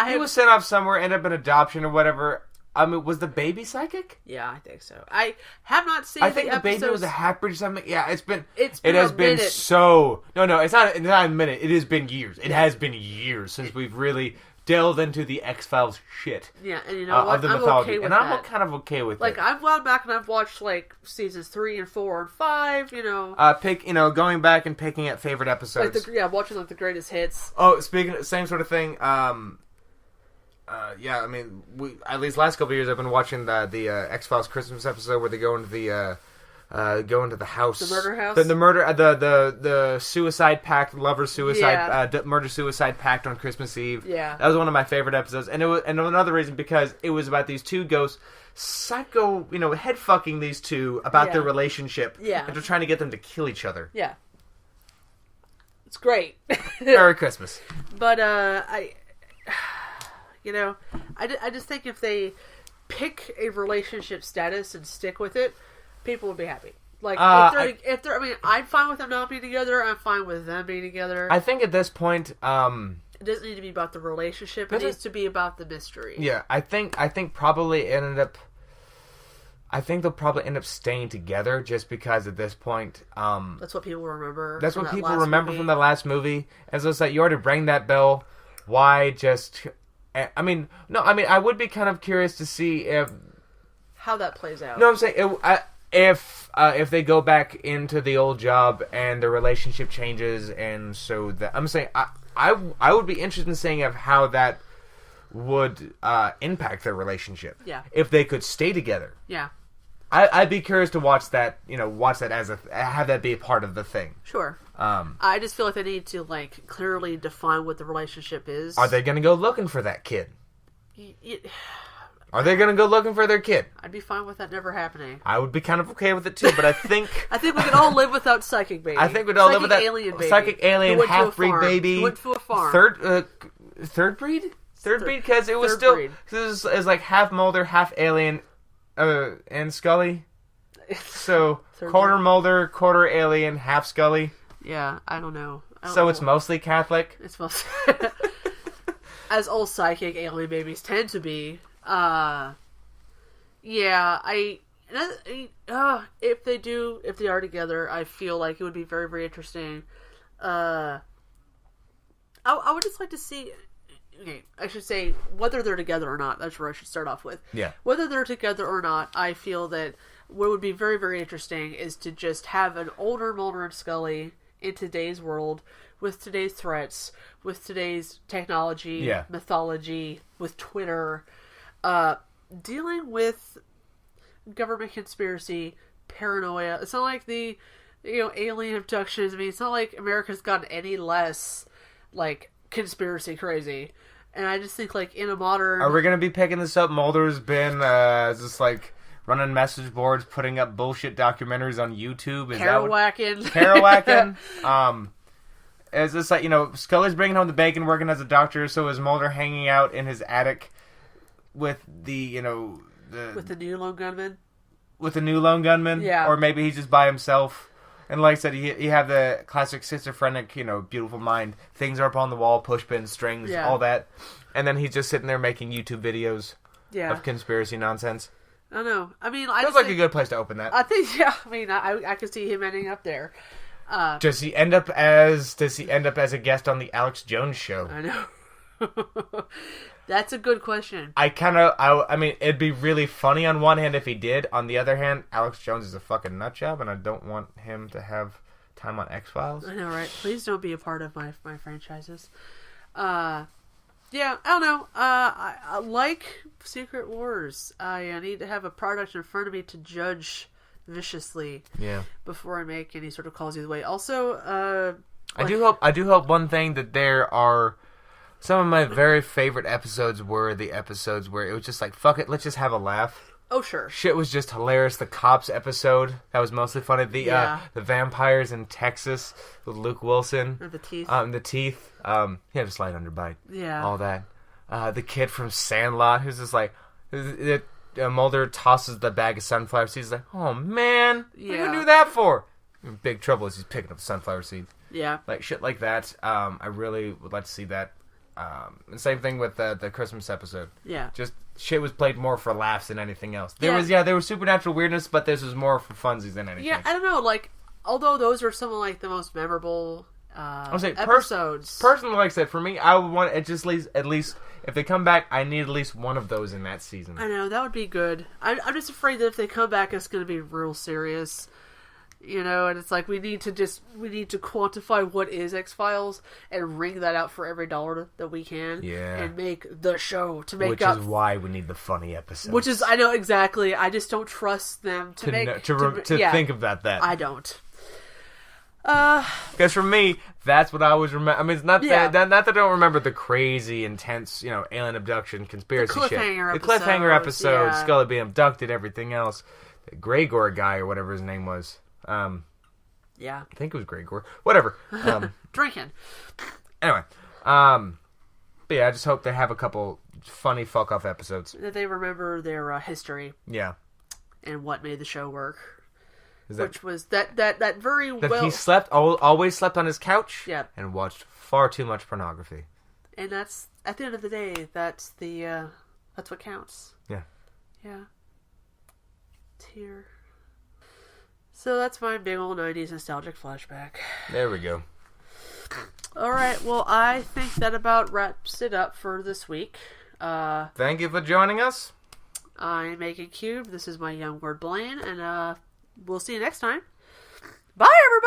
He was sent off somewhere, ended up in adoption or whatever. I mean, was the baby psychic? Yeah, I think so. I have not seen. I think the baby was a half-breed or something. Yeah, it has been so. No, it's not a minute. It has been years. It has been years since we've really delved into the X-Files shit. Yeah, and you know what? Of the mythology, okay with that. I'm kind of okay with it. Like, I've gone back and I've watched like seasons 3 and 4 and 5. You know, going back and picking at favorite episodes. Like watching like the greatest hits. Oh, speaking of same sort of thing. Yeah, I mean, at least last couple of years I've been watching the X-Files Christmas episode where they go into the house, the murder house, the suicide pact, lover suicide, murder suicide pact on Christmas Eve. Yeah, that was one of my favorite episodes, and another reason because it was about these two ghosts, psycho, head fucking these two about their relationship. Yeah, and they're trying to get them to kill each other. Yeah, it's great. Merry Christmas. But I just think if they pick a relationship status and stick with it, people would be happy. Like, if they're, I mean, I'm fine with them not being together. I'm fine with them being together. I think at this point, it doesn't need to be about the relationship. It needs to be about the mystery. Yeah, I think probably I think they'll probably end up staying together just because at this point, that's what people remember. That's what people remember from the last movie. And so it's like, you already rang that bell. Why just? I mean, I would be kind of curious to see how that plays out. No, I'm saying if they go back into the old job and the relationship changes, and so that I'm saying I would be interested in seeing of how that would impact their relationship. Yeah, if they could stay together. Yeah. I'd be curious to watch that as have that be a part of the thing. Sure. I just feel like they need to clearly define what the relationship is. Are they going to go looking for that kid? Are they going to go looking for their kid? I'd be fine with that never happening. I would be kind of okay with it too, but I think I think we could all live without Psychic Baby. I think we'd all live with that Psychic Alien half-breed baby. Who went to a farm. Third breed? Third breed because it was it was like half Mulder, half alien. And Scully. So, quarter Mulder, quarter alien, half Scully. Yeah, I don't know. It's mostly Catholic? It's mostly... As all psychic alien babies tend to be. If they are together, I feel like it would be very, very interesting. I would just like to see... Okay, I should say whether they're together or not. That's where I should start off with. Yeah. Whether they're together or not, I feel that what would be very, very interesting is to just have an older Mulder and Scully in today's world, with today's threats, with today's technology, mythology, with Twitter, dealing with government conspiracy, paranoia. It's not like the alien abductions. I mean, it's not like America's gotten any less conspiracy crazy. And I just think in a modern... Are we going to be picking this up? Mulder's been just running message boards, putting up bullshit documentaries on YouTube. Kerouacking. It's just Scully's bringing home the bacon, working as a doctor, so is Mulder hanging out in his attic with the new lone gunman? With the new lone gunman? Yeah. Or maybe he's just by himself. And like I said, you have the classic schizophrenic, beautiful mind. Things are up on the wall, pushpins, strings, all that. And then he's just sitting there making YouTube videos of conspiracy nonsense. I don't know. I mean, feels like a good place to open that. I think, I could see him ending up there. Does he end up as a guest on the Alex Jones show? I know. That's a good question. I mean, it'd be really funny on one hand if he did. On the other hand, Alex Jones is a fucking nutjob, and I don't want him to have time on X-Files. I know, right? Please don't be a part of my franchises. I don't know. I like Secret Wars. I need to have a product in front of me to judge viciously before I make any sort of calls either way. Also, I do hope one thing that there are... Some of my very favorite episodes were the episodes where it was just like, fuck it, let's just have a laugh. Oh, sure. Shit was just hilarious. The cops episode, that was mostly funny. The vampires in Texas with Luke Wilson. And the teeth. The teeth. He had a slight underbite. Yeah. All that. The kid from Sandlot who's just like... Mulder tosses the bag of sunflower seeds. He's like, oh, man. What are you going to do that for? In big trouble as he's picking up sunflower seeds. Yeah. Like, shit like that. I really would like to see that. And same thing with the Christmas episode. Yeah. Just shit was played more for laughs than anything else. There was supernatural weirdness, but this was more for funsies than anything. Yeah, I don't know. Like, although those are some of like the most memorable episodes. Personally, like I said, for me, I would want at least if they come back, I need at least one of those in that season. I know that would be good. I'm just afraid that if they come back, it's going to be real serious. You know, and it's like we need to quantify what is X-Files and wring that out for every dollar that we can. Yeah. And make the show to make Which up. Which is why we need the funny episodes. Which is, I know exactly. I just don't trust them to think about that. I don't. Because for me, that's what I always remember. I mean, it's not that I don't remember the crazy, intense, alien abduction conspiracy the shit. The cliffhanger episode, Scully being abducted, everything else. The Gregor guy or whatever his name was. Yeah. I think it was Gregor. Whatever. Drinking. Anyway. But yeah, I just hope they have a couple funny fuck-off episodes. That they remember their history. Yeah. And what made the show work. Which was that very well... That he always slept on his couch. Yeah. And watched far too much pornography. And that's, at the end of the day, that's what counts. Yeah. Yeah. Tear. So that's my big old 90s nostalgic flashback. There we go. Alright, well, I think that about wraps it up for this week. Thank you for joining us. I'm Magen Cube. This is my young word Blaine, and we'll see you next time. Bye, everybody!